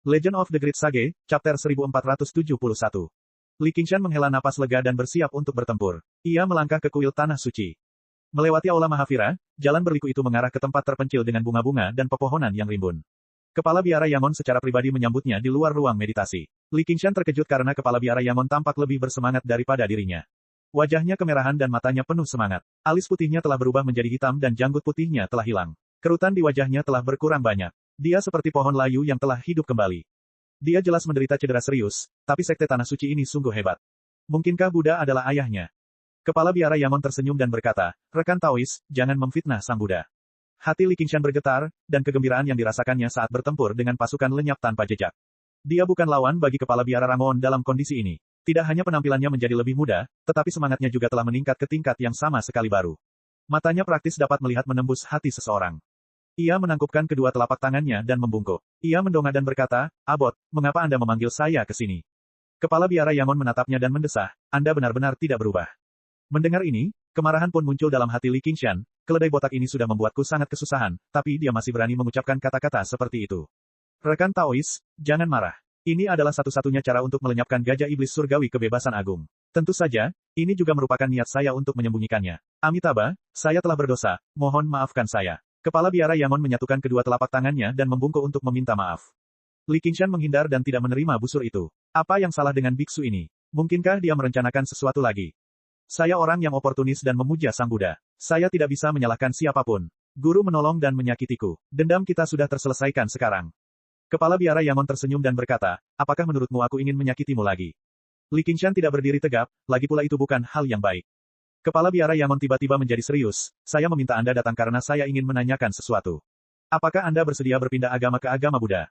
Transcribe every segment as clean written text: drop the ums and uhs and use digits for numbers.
Legend of the Great Sage, Chapter 1471. Li Qingshan menghela napas lega dan bersiap untuk bertempur. Ia melangkah ke kuil Tanah Suci. Melewati Aula Mahavira, jalan berliku itu mengarah ke tempat terpencil dengan bunga-bunga dan pepohonan yang rimbun. Kepala biara Yangon secara pribadi menyambutnya di luar ruang meditasi. Li Qingshan terkejut karena kepala biara Yangon tampak lebih bersemangat daripada dirinya. Wajahnya kemerahan dan matanya penuh semangat. Alis putihnya telah berubah menjadi hitam dan janggut putihnya telah hilang. Kerutan di wajahnya telah berkurang banyak. Dia seperti pohon layu yang telah hidup kembali. Dia jelas menderita cedera serius, tapi sekte Tanah Suci ini sungguh hebat. Mungkinkah Buddha adalah ayahnya? Kepala biara Yangon tersenyum dan berkata, "Rekan Taois, jangan memfitnah sang Buddha." Hati Li Qingshan bergetar, dan kegembiraan yang dirasakannya saat bertempur dengan pasukan lenyap tanpa jejak. Dia bukan lawan bagi kepala biara Rangon dalam kondisi ini. Tidak hanya penampilannya menjadi lebih muda, tetapi semangatnya juga telah meningkat ke tingkat yang sama sekali baru. Matanya praktis dapat melihat menembus hati seseorang. Ia menangkupkan kedua telapak tangannya dan membungkuk. Ia mendongak dan berkata, "Abot, mengapa Anda memanggil saya ke sini?" Kepala biara Yangon menatapnya dan mendesah, "Anda benar-benar tidak berubah." Mendengar ini, kemarahan pun muncul dalam hati Li Qingshan. Keledai botak ini sudah membuatku sangat kesusahan, tapi dia masih berani mengucapkan kata-kata seperti itu. Rekan Taois, jangan marah. Ini adalah satu-satunya cara untuk melenyapkan gajah iblis surgawi kebebasan agung. Tentu saja, ini juga merupakan niat saya untuk menyembunyikannya. Amitabha, saya telah berdosa, mohon maafkan saya. Kepala biara Yangon menyatukan kedua telapak tangannya dan membungkuk untuk meminta maaf. Li Qingshan menghindar dan tidak menerima busur itu. Apa yang salah dengan biksu ini? Mungkinkah dia merencanakan sesuatu lagi? Saya orang yang oportunis dan memuja Sang Buddha. Saya tidak bisa menyalahkan siapapun. Guru menolong dan menyakitiku. Dendam kita sudah terselesaikan sekarang. Kepala biara Yangon tersenyum dan berkata, "Apakah menurutmu aku ingin menyakitimu lagi?" Li Qingshan tidak berdiri tegap, lagi pula itu bukan hal yang baik. Kepala biara Yangon tiba-tiba menjadi serius. "Saya meminta Anda datang karena saya ingin menanyakan sesuatu. Apakah Anda bersedia berpindah agama ke agama Buddha?"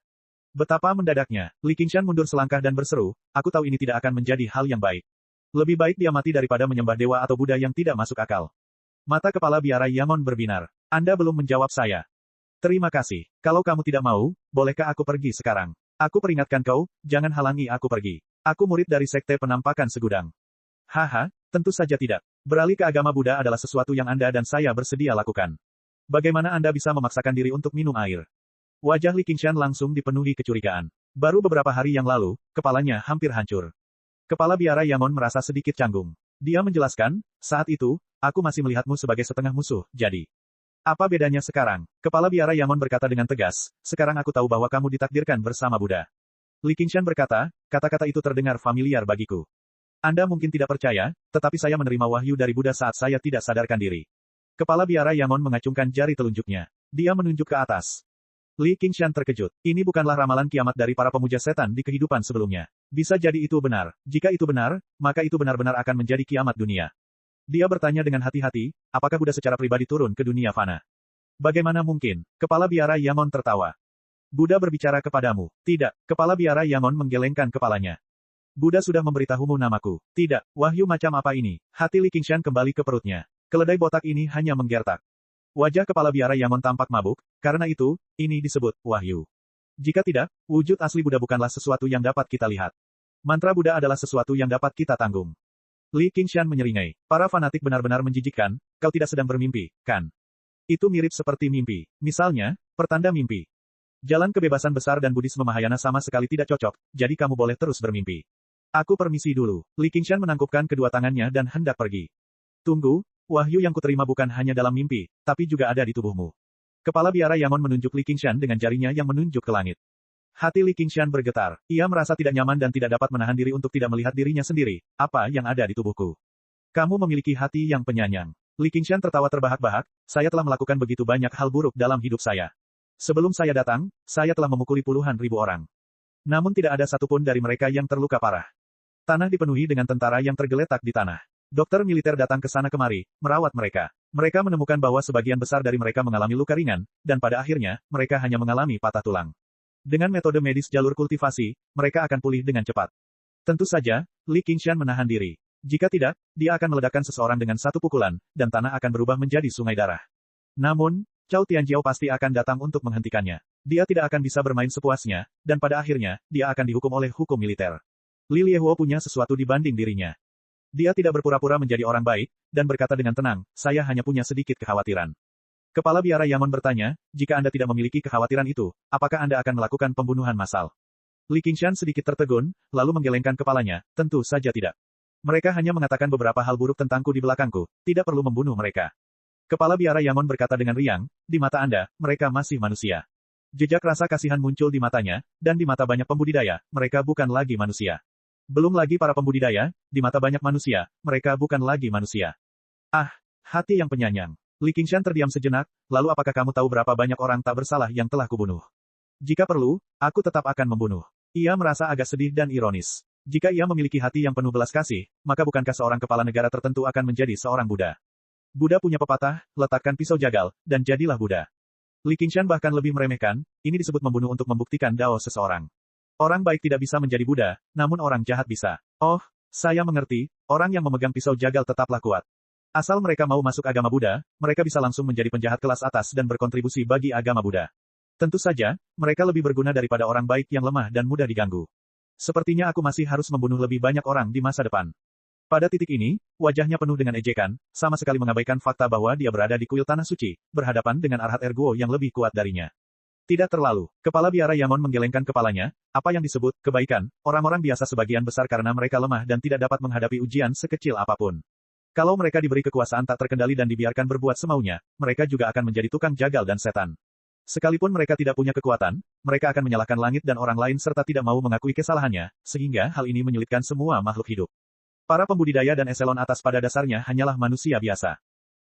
Betapa mendadaknya. Li Qingshan mundur selangkah dan berseru, "Aku tahu ini tidak akan menjadi hal yang baik. Lebih baik dia mati daripada menyembah dewa atau Buddha yang tidak masuk akal." Mata kepala biara Yangon berbinar. "Anda belum menjawab saya." "Terima kasih. Kalau kamu tidak mau, bolehkah aku pergi sekarang? Aku peringatkan kau, jangan halangi aku pergi. Aku murid dari sekte penampakan segudang." "Haha, tentu saja tidak. Beralih ke agama Buddha adalah sesuatu yang Anda dan saya bersedia lakukan. Bagaimana Anda bisa memaksakan diri untuk minum air?" Wajah Li Qingshan langsung dipenuhi kecurigaan. Baru beberapa hari yang lalu, kepalanya hampir hancur. Kepala biara Yangon merasa sedikit canggung. Dia menjelaskan, "Saat itu, aku masih melihatmu sebagai setengah musuh, jadi. Apa bedanya sekarang?" Kepala biara Yangon berkata dengan tegas, "Sekarang aku tahu bahwa kamu ditakdirkan bersama Buddha." Li Qingshan berkata, "Kata-kata itu terdengar familiar bagiku. Anda mungkin tidak percaya, tetapi saya menerima wahyu dari Buddha saat saya tidak sadarkan diri." Kepala biara Yangon mengacungkan jari telunjuknya. Dia menunjuk ke atas. Li Qingshan terkejut. Ini bukanlah ramalan kiamat dari para pemuja setan di kehidupan sebelumnya. Bisa jadi itu benar. Jika itu benar, maka itu benar-benar akan menjadi kiamat dunia. Dia bertanya dengan hati-hati, apakah Buddha secara pribadi turun ke dunia fana? Bagaimana mungkin? Kepala biara Yangon tertawa. "Buddha berbicara kepadamu." "Tidak." Kepala biara Yangon menggelengkan kepalanya. "Buddha sudah memberitahumu namaku." "Tidak, wahyu macam apa ini?" Hati Li Qingshan kembali ke perutnya. Keledai botak ini hanya menggertak. Wajah kepala biara Yangon tampak mabuk, karena itu, ini disebut wahyu. Jika tidak, wujud asli Buddha bukanlah sesuatu yang dapat kita lihat. Mantra Buddha adalah sesuatu yang dapat kita tanggung. Li Qingshan menyeringai. Para fanatik benar-benar menjijikkan, kau tidak sedang bermimpi, kan? Itu mirip seperti mimpi. Misalnya, pertanda mimpi. Jalan kebebasan besar dan Buddhisme Mahayana sama sekali tidak cocok, jadi kamu boleh terus bermimpi. Aku permisi dulu. Li Qingshan menangkupkan kedua tangannya dan hendak pergi. "Tunggu, wahyu yang kuterima bukan hanya dalam mimpi, tapi juga ada di tubuhmu." Kepala biara Yangon menunjuk Li Qingshan dengan jarinya yang menunjuk ke langit. Hati Li Qingshan bergetar. Ia merasa tidak nyaman dan tidak dapat menahan diri untuk tidak melihat dirinya sendiri. "Apa yang ada di tubuhku? Kamu memiliki hati yang penyayang." Li Qingshan tertawa terbahak-bahak, "Saya telah melakukan begitu banyak hal buruk dalam hidup saya. Sebelum saya datang, saya telah memukuli puluhan ribu orang. Namun tidak ada satupun dari mereka yang terluka parah. Tanah dipenuhi dengan tentara yang tergeletak di tanah. Dokter militer datang ke sana kemari, merawat mereka. Mereka menemukan bahwa sebagian besar dari mereka mengalami luka ringan, dan pada akhirnya, mereka hanya mengalami patah tulang. Dengan metode medis jalur kultivasi, mereka akan pulih dengan cepat." Tentu saja, Li Qingshan menahan diri. Jika tidak, dia akan meledakkan seseorang dengan satu pukulan, dan tanah akan berubah menjadi sungai darah. Namun, Cao Tianjiao pasti akan datang untuk menghentikannya. Dia tidak akan bisa bermain sepuasnya, dan pada akhirnya, dia akan dihukum oleh hukum militer. Li Liehuo punya sesuatu dibanding dirinya. Dia tidak berpura-pura menjadi orang baik, dan berkata dengan tenang, "Saya hanya punya sedikit kekhawatiran." Kepala biara Yangon bertanya, "Jika Anda tidak memiliki kekhawatiran itu, apakah Anda akan melakukan pembunuhan massal?" Li Qingshan sedikit tertegun, lalu menggelengkan kepalanya, tentu saja tidak. Mereka hanya mengatakan beberapa hal buruk tentangku di belakangku, tidak perlu membunuh mereka. Kepala biara Yangon berkata dengan riang, di mata Anda, mereka masih manusia. Jejak rasa kasihan muncul di matanya, dan di mata banyak pembudidaya, mereka bukan lagi manusia. Belum lagi para pembudidaya, di mata banyak manusia, mereka bukan lagi manusia. Ah, hati yang penyayang. Li Qingshan terdiam sejenak, lalu apakah kamu tahu berapa banyak orang tak bersalah yang telah kubunuh? Jika perlu, aku tetap akan membunuh. Ia merasa agak sedih dan ironis. Jika ia memiliki hati yang penuh belas kasih, maka bukankah seorang kepala negara tertentu akan menjadi seorang Buddha? Buddha punya pepatah, letakkan pisau jagal, dan jadilah Buddha. Li Qingshan bahkan lebih meremehkan, ini disebut membunuh untuk membuktikan dao seseorang. Orang baik tidak bisa menjadi Buddha, namun orang jahat bisa. Oh, saya mengerti, orang yang memegang pisau jagal tetaplah kuat. Asal mereka mau masuk agama Buddha, mereka bisa langsung menjadi penjahat kelas atas dan berkontribusi bagi agama Buddha. Tentu saja, mereka lebih berguna daripada orang baik yang lemah dan mudah diganggu. Sepertinya aku masih harus membunuh lebih banyak orang di masa depan. Pada titik ini, wajahnya penuh dengan ejekan, sama sekali mengabaikan fakta bahwa dia berada di kuil tanah suci, berhadapan dengan Arhat Erguo yang lebih kuat darinya. Tidak terlalu. Kepala biara Yangon menggelengkan kepalanya, apa yang disebut kebaikan, orang-orang biasa sebagian besar karena mereka lemah dan tidak dapat menghadapi ujian sekecil apapun. Kalau mereka diberi kekuasaan tak terkendali dan dibiarkan berbuat semaunya, mereka juga akan menjadi tukang jagal dan setan. Sekalipun mereka tidak punya kekuatan, mereka akan menyalahkan langit dan orang lain serta tidak mau mengakui kesalahannya, sehingga hal ini menyulitkan semua makhluk hidup. Para pembudidaya dan eselon atas pada dasarnya hanyalah manusia biasa.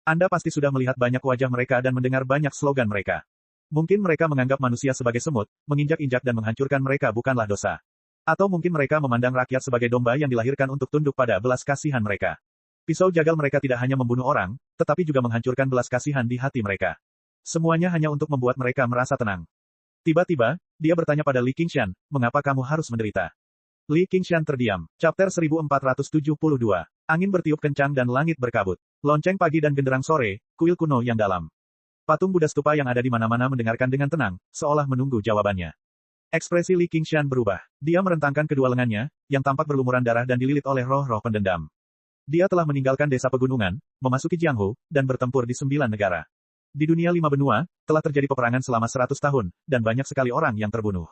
Anda pasti sudah melihat banyak wajah mereka dan mendengar banyak slogan mereka. Mungkin mereka menganggap manusia sebagai semut, menginjak-injak dan menghancurkan mereka bukanlah dosa. Atau mungkin mereka memandang rakyat sebagai domba yang dilahirkan untuk tunduk pada belas kasihan mereka. Pisau jagal mereka tidak hanya membunuh orang, tetapi juga menghancurkan belas kasihan di hati mereka. Semuanya hanya untuk membuat mereka merasa tenang. Tiba-tiba, dia bertanya pada Li Qingshan, mengapa kamu harus menderita? Li Qingshan terdiam. Chapter 1472. Angin bertiup kencang dan langit berkabut. Lonceng pagi dan genderang sore, kuil kuno yang dalam. Patung Buddha stupa yang ada di mana-mana mendengarkan dengan tenang, seolah menunggu jawabannya. Ekspresi Li Qingshan berubah. Dia merentangkan kedua lengannya, yang tampak berlumuran darah dan dililit oleh roh-roh pendendam. Dia telah meninggalkan desa pegunungan, memasuki Jianghu, dan bertempur di 9 negara. Di dunia 5 benua, telah terjadi peperangan selama 100 tahun, dan banyak sekali orang yang terbunuh.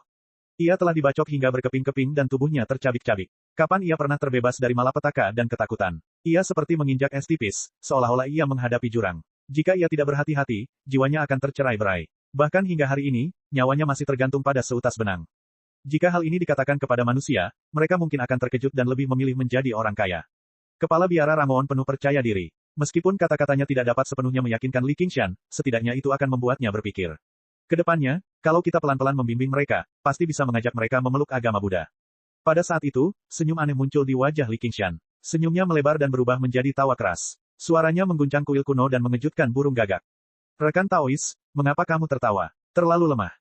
Ia telah dibacok hingga berkeping-keping dan tubuhnya tercabik-cabik. Kapan ia pernah terbebas dari malapetaka dan ketakutan? Ia seperti menginjak es tipis, seolah-olah ia menghadapi jurang. Jika ia tidak berhati-hati, jiwanya akan tercerai-berai. Bahkan hingga hari ini, nyawanya masih tergantung pada seutas benang. Jika hal ini dikatakan kepada manusia, mereka mungkin akan terkejut dan lebih memilih menjadi orang kaya. Kepala biara Ramon penuh percaya diri. Meskipun kata-katanya tidak dapat sepenuhnya meyakinkan Li Qingshan, setidaknya itu akan membuatnya berpikir. Kedepannya, kalau kita pelan-pelan membimbing mereka, pasti bisa mengajak mereka memeluk agama Buddha. Pada saat itu, senyum aneh muncul di wajah Li Qingshan. Senyumnya melebar dan berubah menjadi tawa keras. Suaranya mengguncang kuil kuno dan mengejutkan burung gagak. Rekan Taois, mengapa kamu tertawa? Terlalu lemah.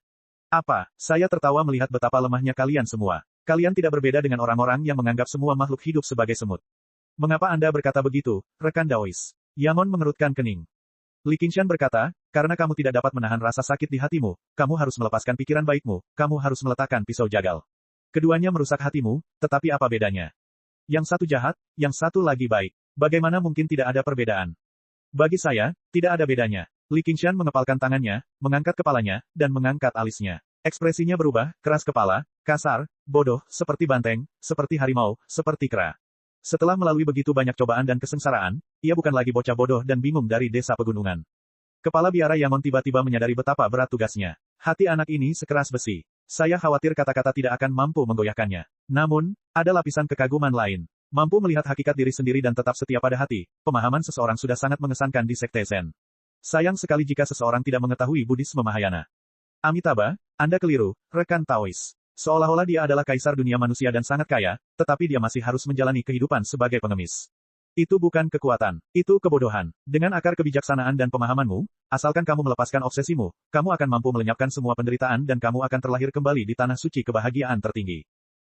Apa? Saya tertawa melihat betapa lemahnya kalian semua. Kalian tidak berbeda dengan orang-orang yang menganggap semua makhluk hidup sebagai semut. Mengapa Anda berkata begitu, rekan Daois? Yangon mengerutkan kening. Li Qingshan berkata, karena kamu tidak dapat menahan rasa sakit di hatimu, kamu harus melepaskan pikiran baikmu, kamu harus meletakkan pisau jagal. Keduanya merusak hatimu, tetapi apa bedanya? Yang satu jahat, yang satu lagi baik. Bagaimana mungkin tidak ada perbedaan? Bagi saya, tidak ada bedanya. Li Qingshan mengepalkan tangannya, mengangkat kepalanya, dan mengangkat alisnya. Ekspresinya berubah, keras kepala, kasar, bodoh, seperti banteng, seperti harimau, seperti kera. Setelah melalui begitu banyak cobaan dan kesengsaraan, ia bukan lagi bocah bodoh dan bingung dari desa pegunungan. Kepala biara Yangon tiba-tiba menyadari betapa berat tugasnya. Hati anak ini sekeras besi. Saya khawatir kata-kata tidak akan mampu menggoyahkannya. Namun, ada lapisan kekaguman lain. Mampu melihat hakikat diri sendiri dan tetap setia pada hati, pemahaman seseorang sudah sangat mengesankan di Sekte Zen. Sayang sekali jika seseorang tidak mengetahui Buddhisme Mahayana. Amitabha, Anda keliru, rekan Taois. Seolah-olah dia adalah kaisar dunia manusia dan sangat kaya, tetapi dia masih harus menjalani kehidupan sebagai pengemis. Itu bukan kekuatan, itu kebodohan. Dengan akar kebijaksanaan dan pemahamanmu, asalkan kamu melepaskan obsesimu, kamu akan mampu melenyapkan semua penderitaan dan kamu akan terlahir kembali di tanah suci kebahagiaan tertinggi.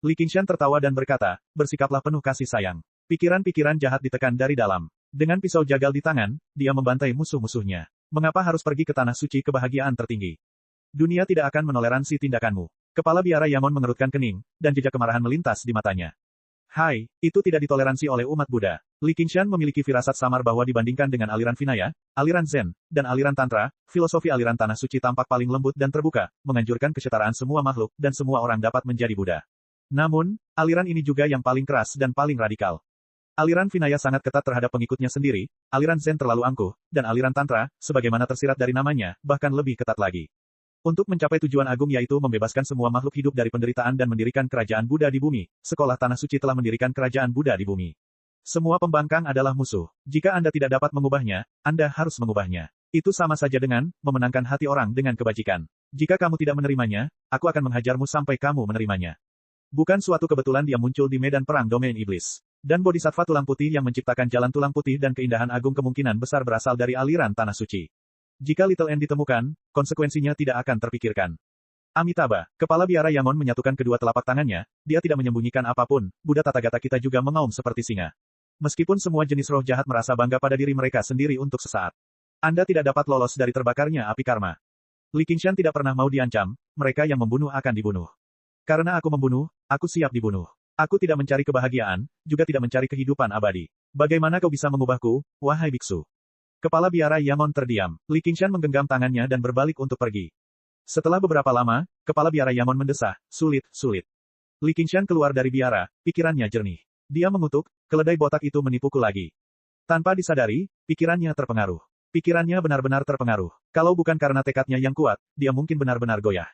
Li Qingshan tertawa dan berkata, bersikaplah penuh kasih sayang. Pikiran-pikiran jahat ditekan dari dalam. Dengan pisau jagal di tangan, dia membantai musuh-musuhnya. Mengapa harus pergi ke tanah suci kebahagiaan tertinggi? Dunia tidak akan menoleransi tindakanmu. Kepala biara Yangon mengerutkan kening, dan jejak kemarahan melintas di matanya. Hai, itu tidak ditoleransi oleh umat Buddha. Li Qingshan memiliki firasat samar bahwa dibandingkan dengan aliran Vinaya, aliran Zen, dan aliran Tantra, filosofi aliran Tanah Suci tampak paling lembut dan terbuka, menganjurkan kesetaraan semua makhluk, dan semua orang dapat menjadi Buddha. Namun, aliran ini juga yang paling keras dan paling radikal. Aliran Vinaya sangat ketat terhadap pengikutnya sendiri, aliran Zen terlalu angkuh, dan aliran Tantra, sebagaimana tersirat dari namanya, bahkan lebih ketat lagi. Untuk mencapai tujuan agung yaitu membebaskan semua makhluk hidup dari penderitaan dan mendirikan kerajaan Buddha di bumi, sekolah Tanah Suci telah mendirikan kerajaan Buddha di bumi. Semua pembangkang adalah musuh. Jika Anda tidak dapat mengubahnya, Anda harus mengubahnya. Itu sama saja dengan memenangkan hati orang dengan kebajikan. Jika kamu tidak menerimanya, aku akan menghajarmu sampai kamu menerimanya. Bukan suatu kebetulan dia muncul di medan perang domain iblis. Dan bodhisattva tulang putih yang menciptakan jalan tulang putih dan keindahan agung kemungkinan besar berasal dari aliran Tanah Suci. Jika Little N ditemukan, konsekuensinya tidak akan terpikirkan. Amitabha, kepala biara Yangon menyatukan kedua telapak tangannya, dia tidak menyembunyikan apapun, Buddha Tathagata kita juga mengaum seperti singa. Meskipun semua jenis roh jahat merasa bangga pada diri mereka sendiri untuk sesaat. Anda tidak dapat lolos dari terbakarnya api karma. Li Qingshan tidak pernah mau diancam, mereka yang membunuh akan dibunuh. Karena aku membunuh, aku siap dibunuh. Aku tidak mencari kebahagiaan, juga tidak mencari kehidupan abadi. Bagaimana kau bisa mengubahku, wahai biksu? Kepala biara Yangon terdiam. Li Qingshan menggenggam tangannya dan berbalik untuk pergi. Setelah beberapa lama, kepala biara Yangon mendesah, sulit. Li Qingshan keluar dari biara, pikirannya jernih. Dia mengutuk, keledai botak itu menipuku lagi. Tanpa disadari, pikirannya terpengaruh. Pikirannya benar-benar terpengaruh. Kalau bukan karena tekadnya yang kuat, dia mungkin benar-benar goyah.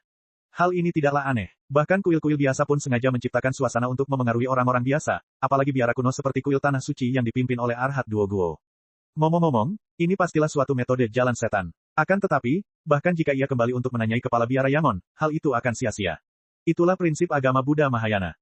Hal ini tidaklah aneh. Bahkan kuil-kuil biasa pun sengaja menciptakan suasana untuk memengaruhi orang-orang biasa, apalagi biara kuno seperti kuil Tanah Suci yang dipimpin oleh Arhat Duoguo. Ngomong-ngomong, ini pastilah suatu metode jalan setan. Akan tetapi, bahkan jika ia kembali untuk menanyai kepala biara Yangon, hal itu akan sia-sia. Itulah prinsip agama Buddha Mahayana.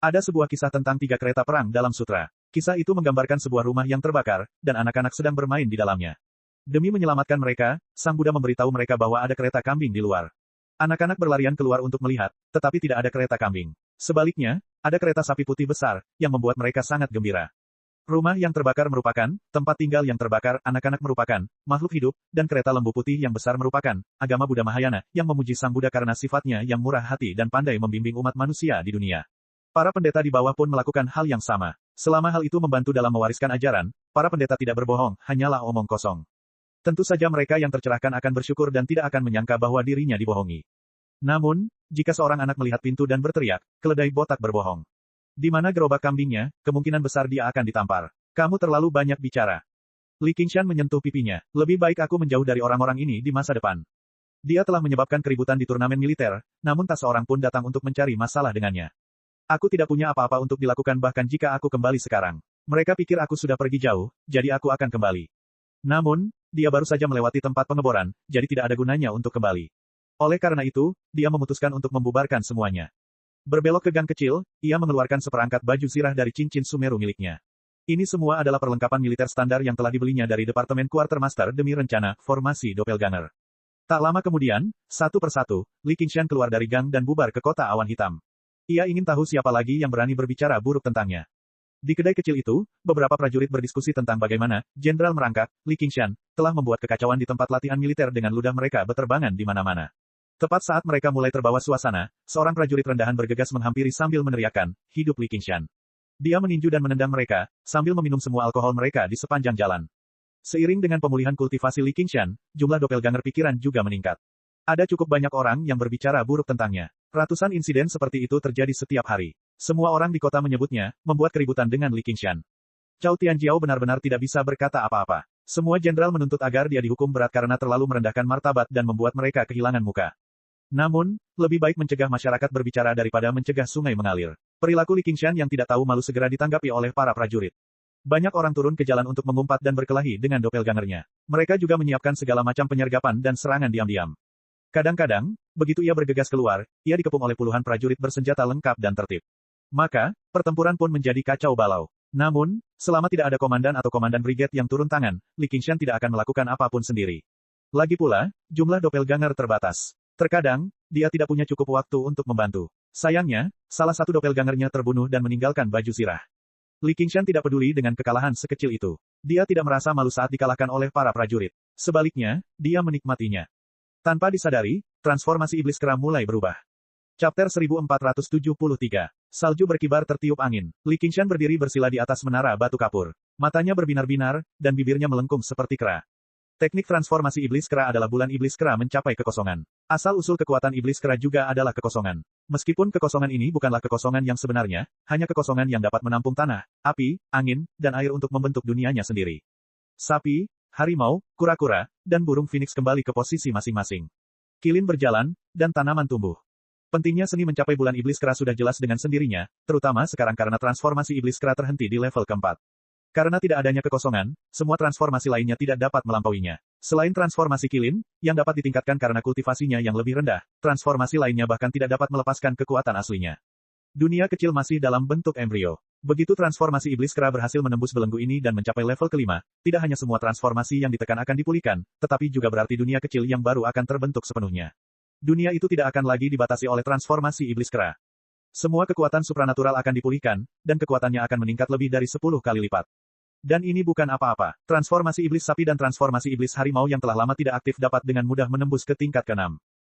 Ada sebuah kisah tentang 3 kereta perang dalam sutra. Kisah itu menggambarkan sebuah rumah yang terbakar, dan anak-anak sedang bermain di dalamnya. Demi menyelamatkan mereka, Sang Buddha memberitahu mereka bahwa ada kereta kambing di luar. Anak-anak berlarian keluar untuk melihat, tetapi tidak ada kereta kambing. Sebaliknya, ada kereta sapi putih besar, yang membuat mereka sangat gembira. Rumah yang terbakar merupakan tempat tinggal yang terbakar, anak-anak merupakan makhluk hidup, dan kereta lembu putih yang besar merupakan agama Buddha Mahayana, yang memuji Sang Buddha karena sifatnya yang murah hati dan pandai membimbing umat manusia di dunia. Para pendeta di bawah pun melakukan hal yang sama. Selama hal itu membantu dalam mewariskan ajaran, para pendeta tidak berbohong, hanyalah omong kosong. Tentu saja mereka yang tercerahkan akan bersyukur dan tidak akan menyangka bahwa dirinya dibohongi. Namun, jika seorang anak melihat pintu dan berteriak, keledai botak berbohong. Di mana gerobak kambingnya, kemungkinan besar dia akan ditampar. Kamu terlalu banyak bicara. Li Qingshan menyentuh pipinya. Lebih baik aku menjauh dari orang-orang ini di masa depan. Dia telah menyebabkan keributan di turnamen militer, namun tak seorang pun datang untuk mencari masalah dengannya. Aku tidak punya apa-apa untuk dilakukan bahkan jika aku kembali sekarang. Mereka pikir aku sudah pergi jauh, jadi aku akan kembali. Namun, dia baru saja melewati tempat pengeboran, jadi tidak ada gunanya untuk kembali. Oleh karena itu, dia memutuskan untuk membubarkan semuanya. Berbelok ke gang kecil, ia mengeluarkan seperangkat baju zirah dari cincin Sumeru miliknya. Ini semua adalah perlengkapan militer standar yang telah dibelinya dari Departemen Quartermaster demi rencana formasi Doppelganger. Tak lama kemudian, satu persatu, Li Qingshan keluar dari gang dan bubar ke kota awan hitam. Ia ingin tahu siapa lagi yang berani berbicara buruk tentangnya. Di kedai kecil itu, beberapa prajurit berdiskusi tentang bagaimana Jenderal merangkak, Li Qingshan, telah membuat kekacauan di tempat latihan militer dengan ludah mereka berterbangan di mana-mana. Tepat saat mereka mulai terbawa suasana, seorang prajurit rendahan bergegas menghampiri sambil meneriakkan, "Hidup Li Qingshan." Dia meninju dan menendang mereka, sambil meminum semua alkohol mereka di sepanjang jalan. Seiring dengan pemulihan kultivasi Li Qingshan, jumlah doppelganger pikiran juga meningkat. Ada cukup banyak orang yang berbicara buruk tentangnya. Ratusan insiden seperti itu terjadi setiap hari. Semua orang di kota menyebutnya, membuat keributan dengan Li Qingshan. Zhao Tianjiao benar-benar tidak bisa berkata apa-apa. Semua jenderal menuntut agar dia dihukum berat karena terlalu merendahkan martabat dan membuat mereka kehilangan muka. Namun, lebih baik mencegah masyarakat berbicara daripada mencegah sungai mengalir. Perilaku Li Qingshan yang tidak tahu malu segera ditanggapi oleh para prajurit. Banyak orang turun ke jalan untuk mengumpat dan berkelahi dengan doppelgangernya. Mereka juga menyiapkan segala macam penyergapan dan serangan diam-diam. Kadang-kadang, begitu ia bergegas keluar, ia dikepung oleh puluhan prajurit bersenjata lengkap dan tertib. Maka, pertempuran pun menjadi kacau balau. Namun, selama tidak ada komandan atau komandan brigade yang turun tangan, Li Qingshan tidak akan melakukan apapun sendiri. Lagi pula, jumlah doppelganger terbatas. Terkadang, dia tidak punya cukup waktu untuk membantu. Sayangnya, salah satu doppelgangernya terbunuh dan meninggalkan baju zirah. Li Qingshan tidak peduli dengan kekalahan sekecil itu. Dia tidak merasa malu saat dikalahkan oleh para prajurit. Sebaliknya, dia menikmatinya. Tanpa disadari, transformasi iblis kera mulai berubah. Chapter 1473. Salju berkibar tertiup angin. Li Qingshan berdiri bersila di atas menara batu kapur. Matanya berbinar-binar, dan bibirnya melengkung seperti kera. Teknik transformasi iblis kera adalah bulan iblis kera mencapai kekosongan. Asal-usul kekuatan iblis kera juga adalah kekosongan. Meskipun kekosongan ini bukanlah kekosongan yang sebenarnya, hanya kekosongan yang dapat menampung tanah, api, angin, dan air untuk membentuk dunianya sendiri. Sapi, harimau, kura-kura, dan burung phoenix kembali ke posisi masing-masing. Kilin berjalan, dan tanaman tumbuh. Pentingnya seni mencapai bulan iblis kera sudah jelas dengan sendirinya, terutama sekarang karena transformasi iblis kera terhenti di level keempat. Karena tidak adanya kekosongan, semua transformasi lainnya tidak dapat melampauinya. Selain transformasi kilin, yang dapat ditingkatkan karena kultivasinya yang lebih rendah, transformasi lainnya bahkan tidak dapat melepaskan kekuatan aslinya. Dunia kecil masih dalam bentuk embrio. Begitu transformasi iblis kera berhasil menembus belenggu ini dan mencapai level kelima, tidak hanya semua transformasi yang ditekan akan dipulihkan, tetapi juga berarti dunia kecil yang baru akan terbentuk sepenuhnya. Dunia itu tidak akan lagi dibatasi oleh transformasi iblis kera. Semua kekuatan supranatural akan dipulihkan, dan kekuatannya akan meningkat lebih dari 10 kali lipat. Dan ini bukan apa-apa. Transformasi iblis sapi dan transformasi iblis harimau yang telah lama tidak aktif dapat dengan mudah menembus ke tingkat ke-6.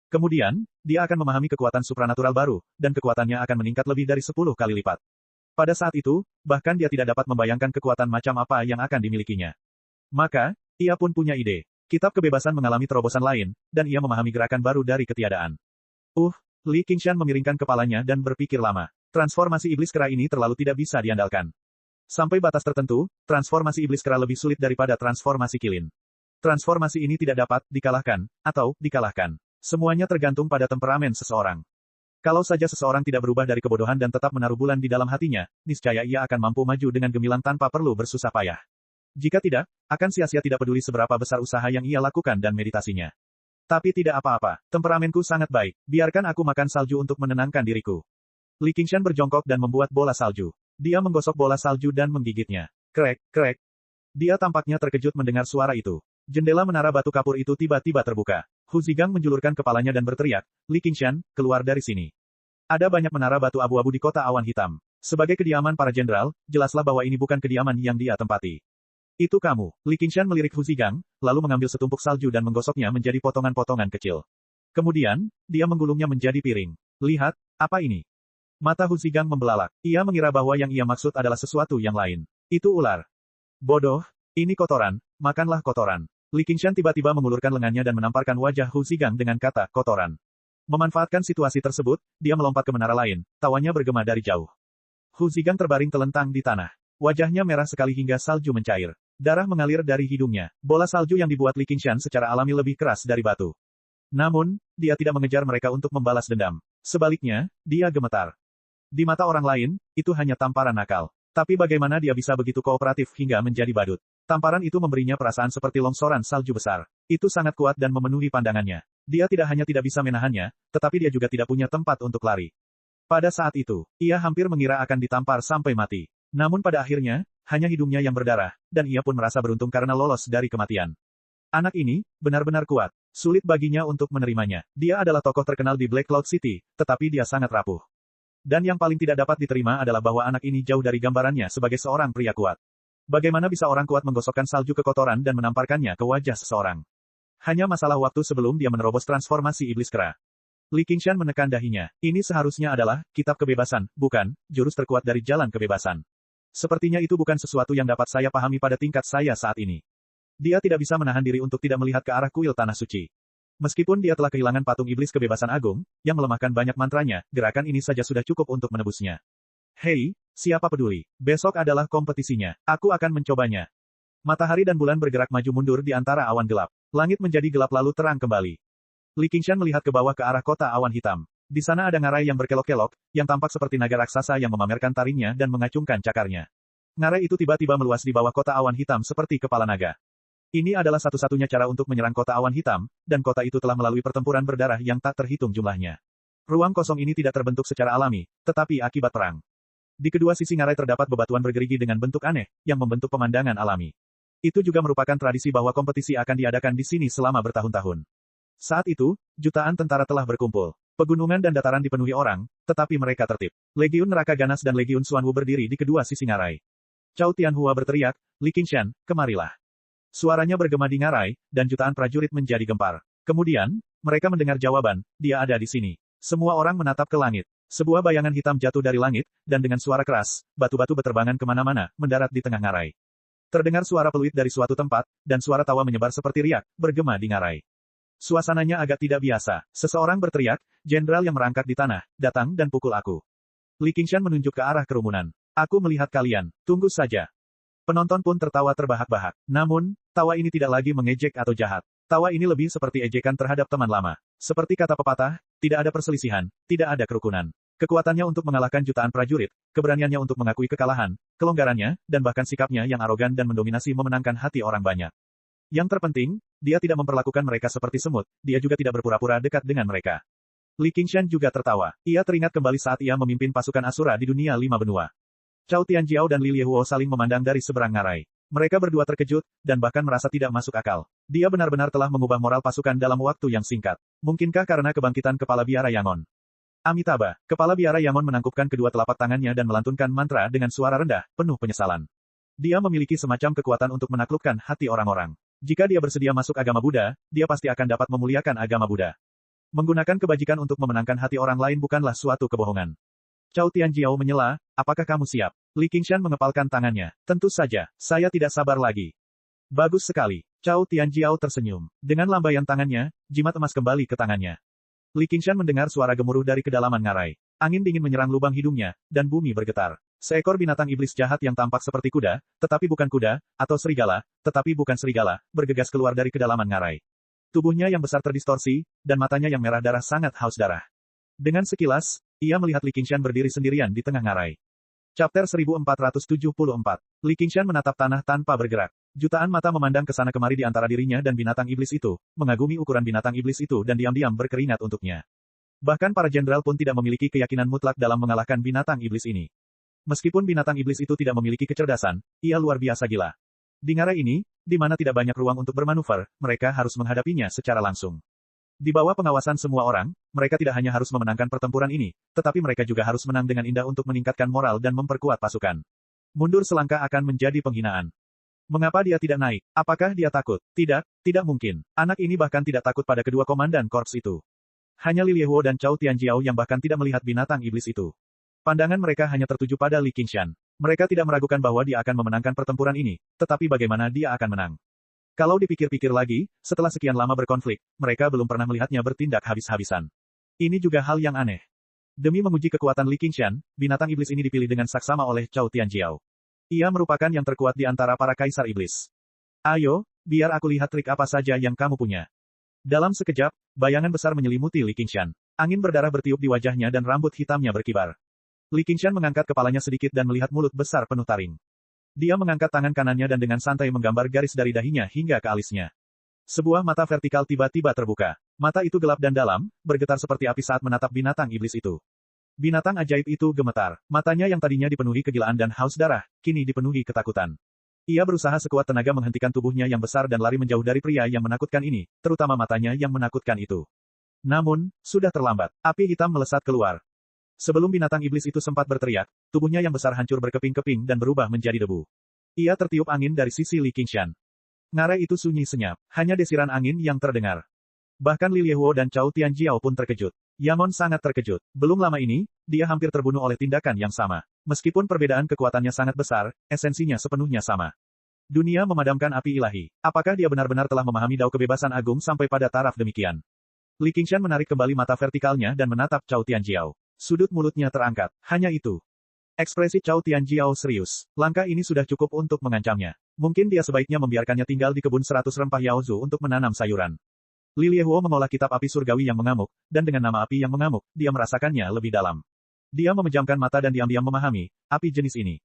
Kemudian, dia akan memahami kekuatan supranatural baru, dan kekuatannya akan meningkat lebih dari 10 kali lipat. Pada saat itu, bahkan dia tidak dapat membayangkan kekuatan macam apa yang akan dimilikinya. Maka, ia pun punya ide. Kitab kebebasan mengalami terobosan lain, dan ia memahami gerakan baru dari ketiadaan. Li Qingshan memiringkan kepalanya dan berpikir lama. Transformasi iblis kera ini terlalu tidak bisa diandalkan. Sampai batas tertentu, transformasi iblis kera lebih sulit daripada transformasi kilin. Transformasi ini tidak dapat dikalahkan, atau dikalahkan. Semuanya tergantung pada temperamen seseorang. Kalau saja seseorang tidak berubah dari kebodohan dan tetap menaruh bulan di dalam hatinya, niscaya ia akan mampu maju dengan gemilang tanpa perlu bersusah payah. Jika tidak, akan sia-sia tidak peduli seberapa besar usaha yang ia lakukan dan meditasinya. Tapi tidak apa-apa, temperamenku sangat baik, biarkan aku makan salju untuk menenangkan diriku. Li Qingshan berjongkok dan membuat bola salju. Dia menggosok bola salju dan menggigitnya. Krek, krek. Dia tampaknya terkejut mendengar suara itu. Jendela menara batu kapur itu tiba-tiba terbuka. Hu Zigang menjulurkan kepalanya dan berteriak, Li Qingshan, keluar dari sini. Ada banyak menara batu abu-abu di kota awan hitam. Sebagai kediaman para jenderal, jelaslah bahwa ini bukan kediaman yang dia tempati. Itu kamu. Li Qingshan melirik Hu Zigang, lalu mengambil setumpuk salju dan menggosoknya menjadi potongan-potongan kecil. Kemudian, dia menggulungnya menjadi piring. Lihat, apa ini? Mata Hu Zigang membelalak. Ia mengira bahwa yang ia maksud adalah sesuatu yang lain. Itu ular. Bodoh, ini kotoran, makanlah kotoran. Li Qingshan tiba-tiba mengulurkan lengannya dan menamparkan wajah Hu Zigang dengan kata, kotoran. Memanfaatkan situasi tersebut, dia melompat ke menara lain, tawanya bergema dari jauh. Hu Zigang terbaring telentang di tanah. Wajahnya merah sekali hingga salju mencair. Darah mengalir dari hidungnya. Bola salju yang dibuat Li Qingshan secara alami lebih keras dari batu. Namun, dia tidak mengejar mereka untuk membalas dendam. Sebaliknya, dia gemetar. Di mata orang lain, itu hanya tamparan nakal. Tapi bagaimana dia bisa begitu kooperatif hingga menjadi badut? Tamparan itu memberinya perasaan seperti longsoran salju besar. Itu sangat kuat dan memenuhi pandangannya. Dia tidak hanya tidak bisa menahannya, tetapi dia juga tidak punya tempat untuk lari. Pada saat itu, ia hampir mengira akan ditampar sampai mati. Namun pada akhirnya, hanya hidungnya yang berdarah, dan ia pun merasa beruntung karena lolos dari kematian. Anak ini, benar-benar kuat. Sulit baginya untuk menerimanya. Dia adalah tokoh terkenal di Black Cloud City, tetapi dia sangat rapuh. Dan yang paling tidak dapat diterima adalah bahwa anak ini jauh dari gambarannya sebagai seorang pria kuat. Bagaimana bisa orang kuat menggosokkan salju ke kotoran dan menamparkannya ke wajah seseorang? Hanya masalah waktu sebelum dia menerobos transformasi iblis kera. Li Qingshan menekan dahinya. Ini seharusnya adalah kitab kebebasan, bukan jurus terkuat dari jalan kebebasan. Sepertinya itu bukan sesuatu yang dapat saya pahami pada tingkat saya saat ini. Dia tidak bisa menahan diri untuk tidak melihat ke arah kuil tanah suci. Meskipun dia telah kehilangan patung iblis kebebasan agung, yang melemahkan banyak mantranya, gerakan ini saja sudah cukup untuk menebusnya. Hei, siapa peduli? Besok adalah kompetisinya. Aku akan mencobanya. Matahari dan bulan bergerak maju mundur di antara awan gelap. Langit menjadi gelap lalu terang kembali. Li Qingshan melihat ke bawah ke arah kota awan hitam. Di sana ada ngarai yang berkelok-kelok, yang tampak seperti naga raksasa yang memamerkan taringnya dan mengacungkan cakarnya. Ngarai itu tiba-tiba meluas di bawah kota awan hitam seperti kepala naga. Ini adalah satu-satunya cara untuk menyerang kota awan hitam, dan kota itu telah melalui pertempuran berdarah yang tak terhitung jumlahnya. Ruang kosong ini tidak terbentuk secara alami, tetapi akibat perang. Di kedua sisi ngarai terdapat bebatuan bergerigi dengan bentuk aneh, yang membentuk pemandangan alami. Itu juga merupakan tradisi bahwa kompetisi akan diadakan di sini selama bertahun-tahun. Saat itu, jutaan tentara telah berkumpul. Pegunungan dan dataran dipenuhi orang, tetapi mereka tertib. Legiun Neraka Ganas dan Legiun Xuanwu berdiri di kedua sisi ngarai. Cao Tianhua berteriak, Li Qingshan, kemarilah. Suaranya bergema di ngarai, dan jutaan prajurit menjadi gempar. Kemudian, mereka mendengar jawaban, dia ada di sini. Semua orang menatap ke langit. Sebuah bayangan hitam jatuh dari langit, dan dengan suara keras, batu-batu berterbangan kemana-mana, mendarat di tengah ngarai. Terdengar suara peluit dari suatu tempat, dan suara tawa menyebar seperti riak, bergema di ngarai. Suasananya agak tidak biasa. Seseorang berteriak, "Jenderal yang merangkak di tanah, datang dan pukul aku." Li Qingshan menunjuk ke arah kerumunan. "Aku melihat kalian, tunggu saja." Penonton pun tertawa terbahak-bahak. Namun, tawa ini tidak lagi mengejek atau jahat. Tawa ini lebih seperti ejekan terhadap teman lama. Seperti kata pepatah, tidak ada perselisihan, tidak ada kerukunan. Kekuatannya untuk mengalahkan jutaan prajurit, keberaniannya untuk mengakui kekalahan, kelonggarannya, dan bahkan sikapnya yang arogan dan mendominasi memenangkan hati orang banyak. Yang terpenting, dia tidak memperlakukan mereka seperti semut, dia juga tidak berpura-pura dekat dengan mereka. Li Qingshan juga tertawa. Ia teringat kembali saat ia memimpin pasukan Asura di dunia 5 benua. Cao Tianjiao dan Li Liehuo saling memandang dari seberang ngarai. Mereka berdua terkejut, dan bahkan merasa tidak masuk akal. Dia benar-benar telah mengubah moral pasukan dalam waktu yang singkat. Mungkinkah karena kebangkitan Kepala Biara Yangon? Amitabha, Kepala Biara Yangon menangkupkan kedua telapak tangannya dan melantunkan mantra dengan suara rendah, penuh penyesalan. Dia memiliki semacam kekuatan untuk menaklukkan hati orang-orang. Jika dia bersedia masuk agama Buddha, dia pasti akan dapat memuliakan agama Buddha. Menggunakan kebajikan untuk memenangkan hati orang lain bukanlah suatu kebohongan. Cao Tianjiao menyela, "Apakah kamu siap?" Li Qingshan mengepalkan tangannya. "Tentu saja, saya tidak sabar lagi." "Bagus sekali." Cao Tianjiao tersenyum. Dengan lambaian tangannya, jimat emas kembali ke tangannya. Li Qingshan mendengar suara gemuruh dari kedalaman ngarai. Angin dingin menyerang lubang hidungnya, dan bumi bergetar. Seekor binatang iblis jahat yang tampak seperti kuda, tetapi bukan kuda, atau serigala, tetapi bukan serigala, bergegas keluar dari kedalaman ngarai. Tubuhnya yang besar terdistorsi, dan matanya yang merah darah sangat haus darah. Dengan sekilas, ia melihat Li Qingshan berdiri sendirian di tengah ngarai. Chapter 1474. Li Qingshan menatap tanah tanpa bergerak. Jutaan mata memandang ke sana kemari di antara dirinya dan binatang iblis itu, mengagumi ukuran binatang iblis itu dan diam-diam berkeringat untuknya. Bahkan para jenderal pun tidak memiliki keyakinan mutlak dalam mengalahkan binatang iblis ini. Meskipun binatang iblis itu tidak memiliki kecerdasan, ia luar biasa gila. Di ngarai ini, di mana tidak banyak ruang untuk bermanuver, mereka harus menghadapinya secara langsung. Di bawah pengawasan semua orang, mereka tidak hanya harus memenangkan pertempuran ini, tetapi mereka juga harus menang dengan indah untuk meningkatkan moral dan memperkuat pasukan. Mundur selangkah akan menjadi penghinaan. Mengapa dia tidak naik? Apakah dia takut? Tidak, tidak mungkin. Anak ini bahkan tidak takut pada kedua komandan korps itu. Hanya Li Liehuo dan Cao Tianjiao yang bahkan tidak melihat binatang iblis itu. Pandangan mereka hanya tertuju pada Li Qingshan. Mereka tidak meragukan bahwa dia akan memenangkan pertempuran ini, tetapi bagaimana dia akan menang? Kalau dipikir-pikir lagi, setelah sekian lama berkonflik, mereka belum pernah melihatnya bertindak habis-habisan. Ini juga hal yang aneh. Demi menguji kekuatan Li Qingshan, binatang iblis ini dipilih dengan saksama oleh Cao Tianjiao. Ia merupakan yang terkuat di antara para kaisar iblis. "Ayo, biar aku lihat trik apa saja yang kamu punya." Dalam sekejap, bayangan besar menyelimuti Li Qingshan. Angin berdarah bertiup di wajahnya dan rambut hitamnya berkibar. Li Qingshan mengangkat kepalanya sedikit dan melihat mulut besar penuh taring. Dia mengangkat tangan kanannya dan dengan santai menggambar garis dari dahinya hingga ke alisnya. Sebuah mata vertikal tiba-tiba terbuka. Mata itu gelap dan dalam, bergetar seperti api saat menatap binatang iblis itu. Binatang ajaib itu gemetar. Matanya yang tadinya dipenuhi kegilaan dan haus darah, kini dipenuhi ketakutan. Ia berusaha sekuat tenaga menghentikan tubuhnya yang besar dan lari menjauh dari pria yang menakutkan ini, terutama matanya yang menakutkan itu. Namun, sudah terlambat. Api hitam melesat keluar. Sebelum binatang iblis itu sempat berteriak, tubuhnya yang besar hancur berkeping-keping dan berubah menjadi debu. Ia tertiup angin dari sisi Li Qingshan. Ngarai itu sunyi senyap, hanya desiran angin yang terdengar. Bahkan Li Liehuo dan Cao Tianjiao pun terkejut. Yangon sangat terkejut. Belum lama ini, dia hampir terbunuh oleh tindakan yang sama. Meskipun perbedaan kekuatannya sangat besar, esensinya sepenuhnya sama. Dunia memadamkan api ilahi. Apakah dia benar-benar telah memahami dao kebebasan agung sampai pada taraf demikian? Li Qingshan menarik kembali mata vertikalnya dan menatap Cao Tianjiao. Sudut mulutnya terangkat. Hanya itu. Ekspresi Cao Tianjiao serius. Langkah ini sudah cukup untuk mengancamnya. Mungkin dia sebaiknya membiarkannya tinggal di kebun 100 rempah Yaozu untuk menanam sayuran. Li Liehuo mengolah kitab api surgawi yang mengamuk, dan dengan nama api yang mengamuk, dia merasakannya lebih dalam. Dia memejamkan mata dan diam-diam memahami, api jenis ini.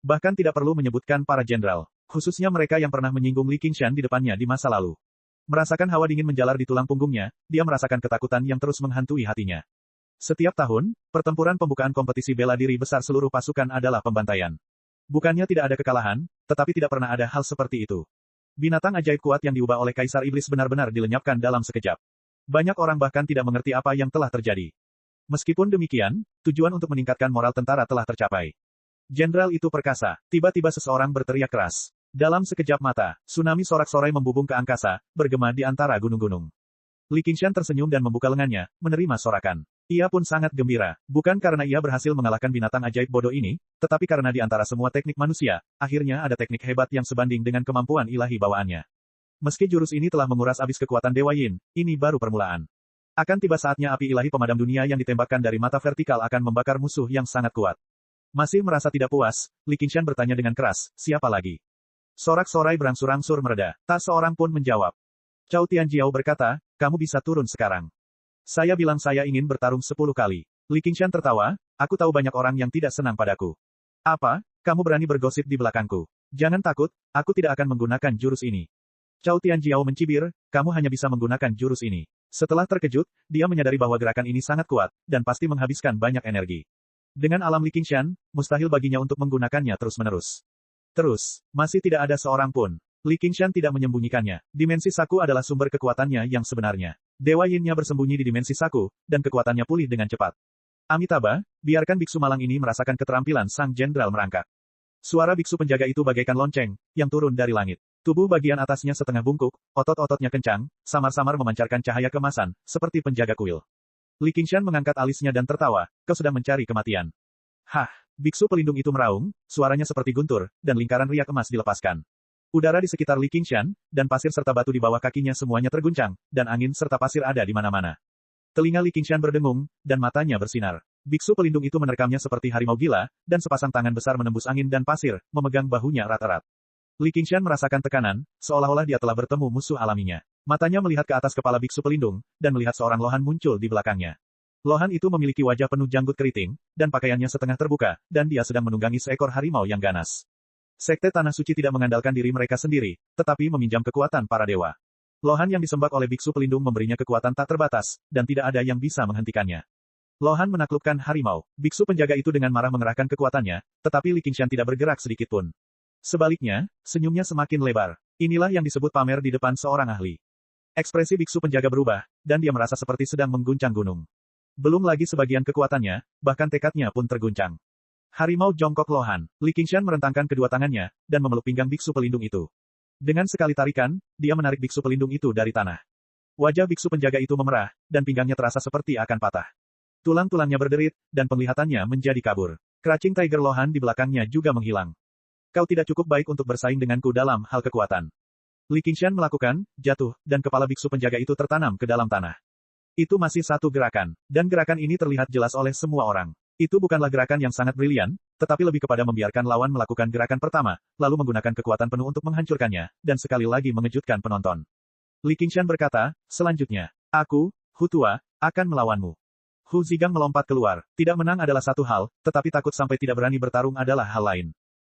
Bahkan tidak perlu menyebutkan para jenderal, khususnya mereka yang pernah menyinggung Li Qingshan di depannya di masa lalu. Merasakan hawa dingin menjalar di tulang punggungnya, dia merasakan ketakutan yang terus menghantui hatinya. Setiap tahun, pertempuran pembukaan kompetisi bela diri besar seluruh pasukan adalah pembantaian. Bukannya tidak ada kekalahan, tetapi tidak pernah ada hal seperti itu. Binatang ajaib kuat yang diubah oleh Kaisar Iblis benar-benar dilenyapkan dalam sekejap. Banyak orang bahkan tidak mengerti apa yang telah terjadi. Meskipun demikian, tujuan untuk meningkatkan moral tentara telah tercapai. Jenderal itu perkasa. Tiba-tiba seseorang berteriak keras. Dalam sekejap mata, tsunami sorak-sorai membubung ke angkasa, bergema di antara gunung-gunung. Li Qingshan tersenyum dan membuka lengannya, menerima sorakan. Ia pun sangat gembira, bukan karena ia berhasil mengalahkan binatang ajaib bodoh ini, tetapi karena di antara semua teknik manusia, akhirnya ada teknik hebat yang sebanding dengan kemampuan ilahi bawaannya. Meski jurus ini telah menguras habis kekuatan Dewa Yin, ini baru permulaan. Akan tiba saatnya api ilahi pemadam dunia yang ditembakkan dari mata vertikal akan membakar musuh yang sangat kuat. Masih merasa tidak puas, Li Qingshan bertanya dengan keras, siapa lagi? Sorak-sorai berangsur-angsur mereda, tak seorang pun menjawab. Cao Tianjiao berkata, kamu bisa turun sekarang. Saya bilang saya ingin bertarung 10 kali. Li Qingshan tertawa, aku tahu banyak orang yang tidak senang padaku. Apa, kamu berani bergosip di belakangku? Jangan takut, aku tidak akan menggunakan jurus ini. Cao Tianjiao mencibir, kamu hanya bisa menggunakan jurus ini. Setelah terkejut, dia menyadari bahwa gerakan ini sangat kuat, dan pasti menghabiskan banyak energi. Dengan alam Li Qingshan, mustahil baginya untuk menggunakannya terus-menerus. Terus, masih tidak ada seorang pun. Li Qingshan tidak menyembunyikannya. Dimensi Saku adalah sumber kekuatannya yang sebenarnya. Dewa Yin-nya bersembunyi di dimensi Saku, dan kekuatannya pulih dengan cepat. Amitabha, biarkan biksu malang ini merasakan keterampilan sang jenderal merangkak. Suara biksu penjaga itu bagaikan lonceng, yang turun dari langit. Tubuh bagian atasnya setengah bungkuk, otot-ototnya kencang, samar-samar memancarkan cahaya kemasan, seperti penjaga kuil. Li Qingshan mengangkat alisnya dan tertawa, kau sedang mencari kematian. Hah, biksu pelindung itu meraung, suaranya seperti guntur, dan lingkaran riak emas dilepaskan. Udara di sekitar Li Qingshan, dan pasir serta batu di bawah kakinya semuanya terguncang, dan angin serta pasir ada di mana-mana. Telinga Li Qingshan berdengung, dan matanya bersinar. Biksu pelindung itu menerkamnya seperti harimau gila, dan sepasang tangan besar menembus angin dan pasir, memegang bahunya erat-erat. Li Qingshan merasakan tekanan, seolah-olah dia telah bertemu musuh alaminya. Matanya melihat ke atas kepala biksu pelindung, dan melihat seorang lohan muncul di belakangnya. Lohan itu memiliki wajah penuh janggut keriting, dan pakaiannya setengah terbuka, dan dia sedang menunggangi seekor harimau yang ganas. Sekte Tanah Suci tidak mengandalkan diri mereka sendiri, tetapi meminjam kekuatan para dewa. Lohan yang disembah oleh biksu pelindung memberinya kekuatan tak terbatas, dan tidak ada yang bisa menghentikannya. Lohan menaklukkan harimau. Biksu penjaga itu dengan marah mengerahkan kekuatannya, tetapi Li Qingshan tidak bergerak sedikitpun. Sebaliknya, senyumnya semakin lebar. Inilah yang disebut pamer di depan seorang ahli. Ekspresi biksu penjaga berubah, dan dia merasa seperti sedang mengguncang gunung. Belum lagi sebagian kekuatannya, bahkan tekadnya pun terguncang. Harimau jongkok Lohan. Li Qingshan merentangkan kedua tangannya, dan memeluk pinggang biksu pelindung itu. Dengan sekali tarikan, dia menarik biksu pelindung itu dari tanah. Wajah biksu penjaga itu memerah, dan pinggangnya terasa seperti akan patah. Tulang-tulangnya berderit, dan penglihatannya menjadi kabur. Crouching Tiger Lohan di belakangnya juga menghilang. Kau tidak cukup baik untuk bersaing denganku dalam hal kekuatan. Li Qingshan melakukan, jatuh, dan kepala biksu penjaga itu tertanam ke dalam tanah. Itu masih satu gerakan, dan gerakan ini terlihat jelas oleh semua orang. Itu bukanlah gerakan yang sangat brilian, tetapi lebih kepada membiarkan lawan melakukan gerakan pertama, lalu menggunakan kekuatan penuh untuk menghancurkannya, dan sekali lagi mengejutkan penonton. Li Qingshan berkata, selanjutnya, aku, Hu Tua, akan melawanmu. Hu Zigang melompat keluar. Tidak menang adalah satu hal, tetapi takut sampai tidak berani bertarung adalah hal lain.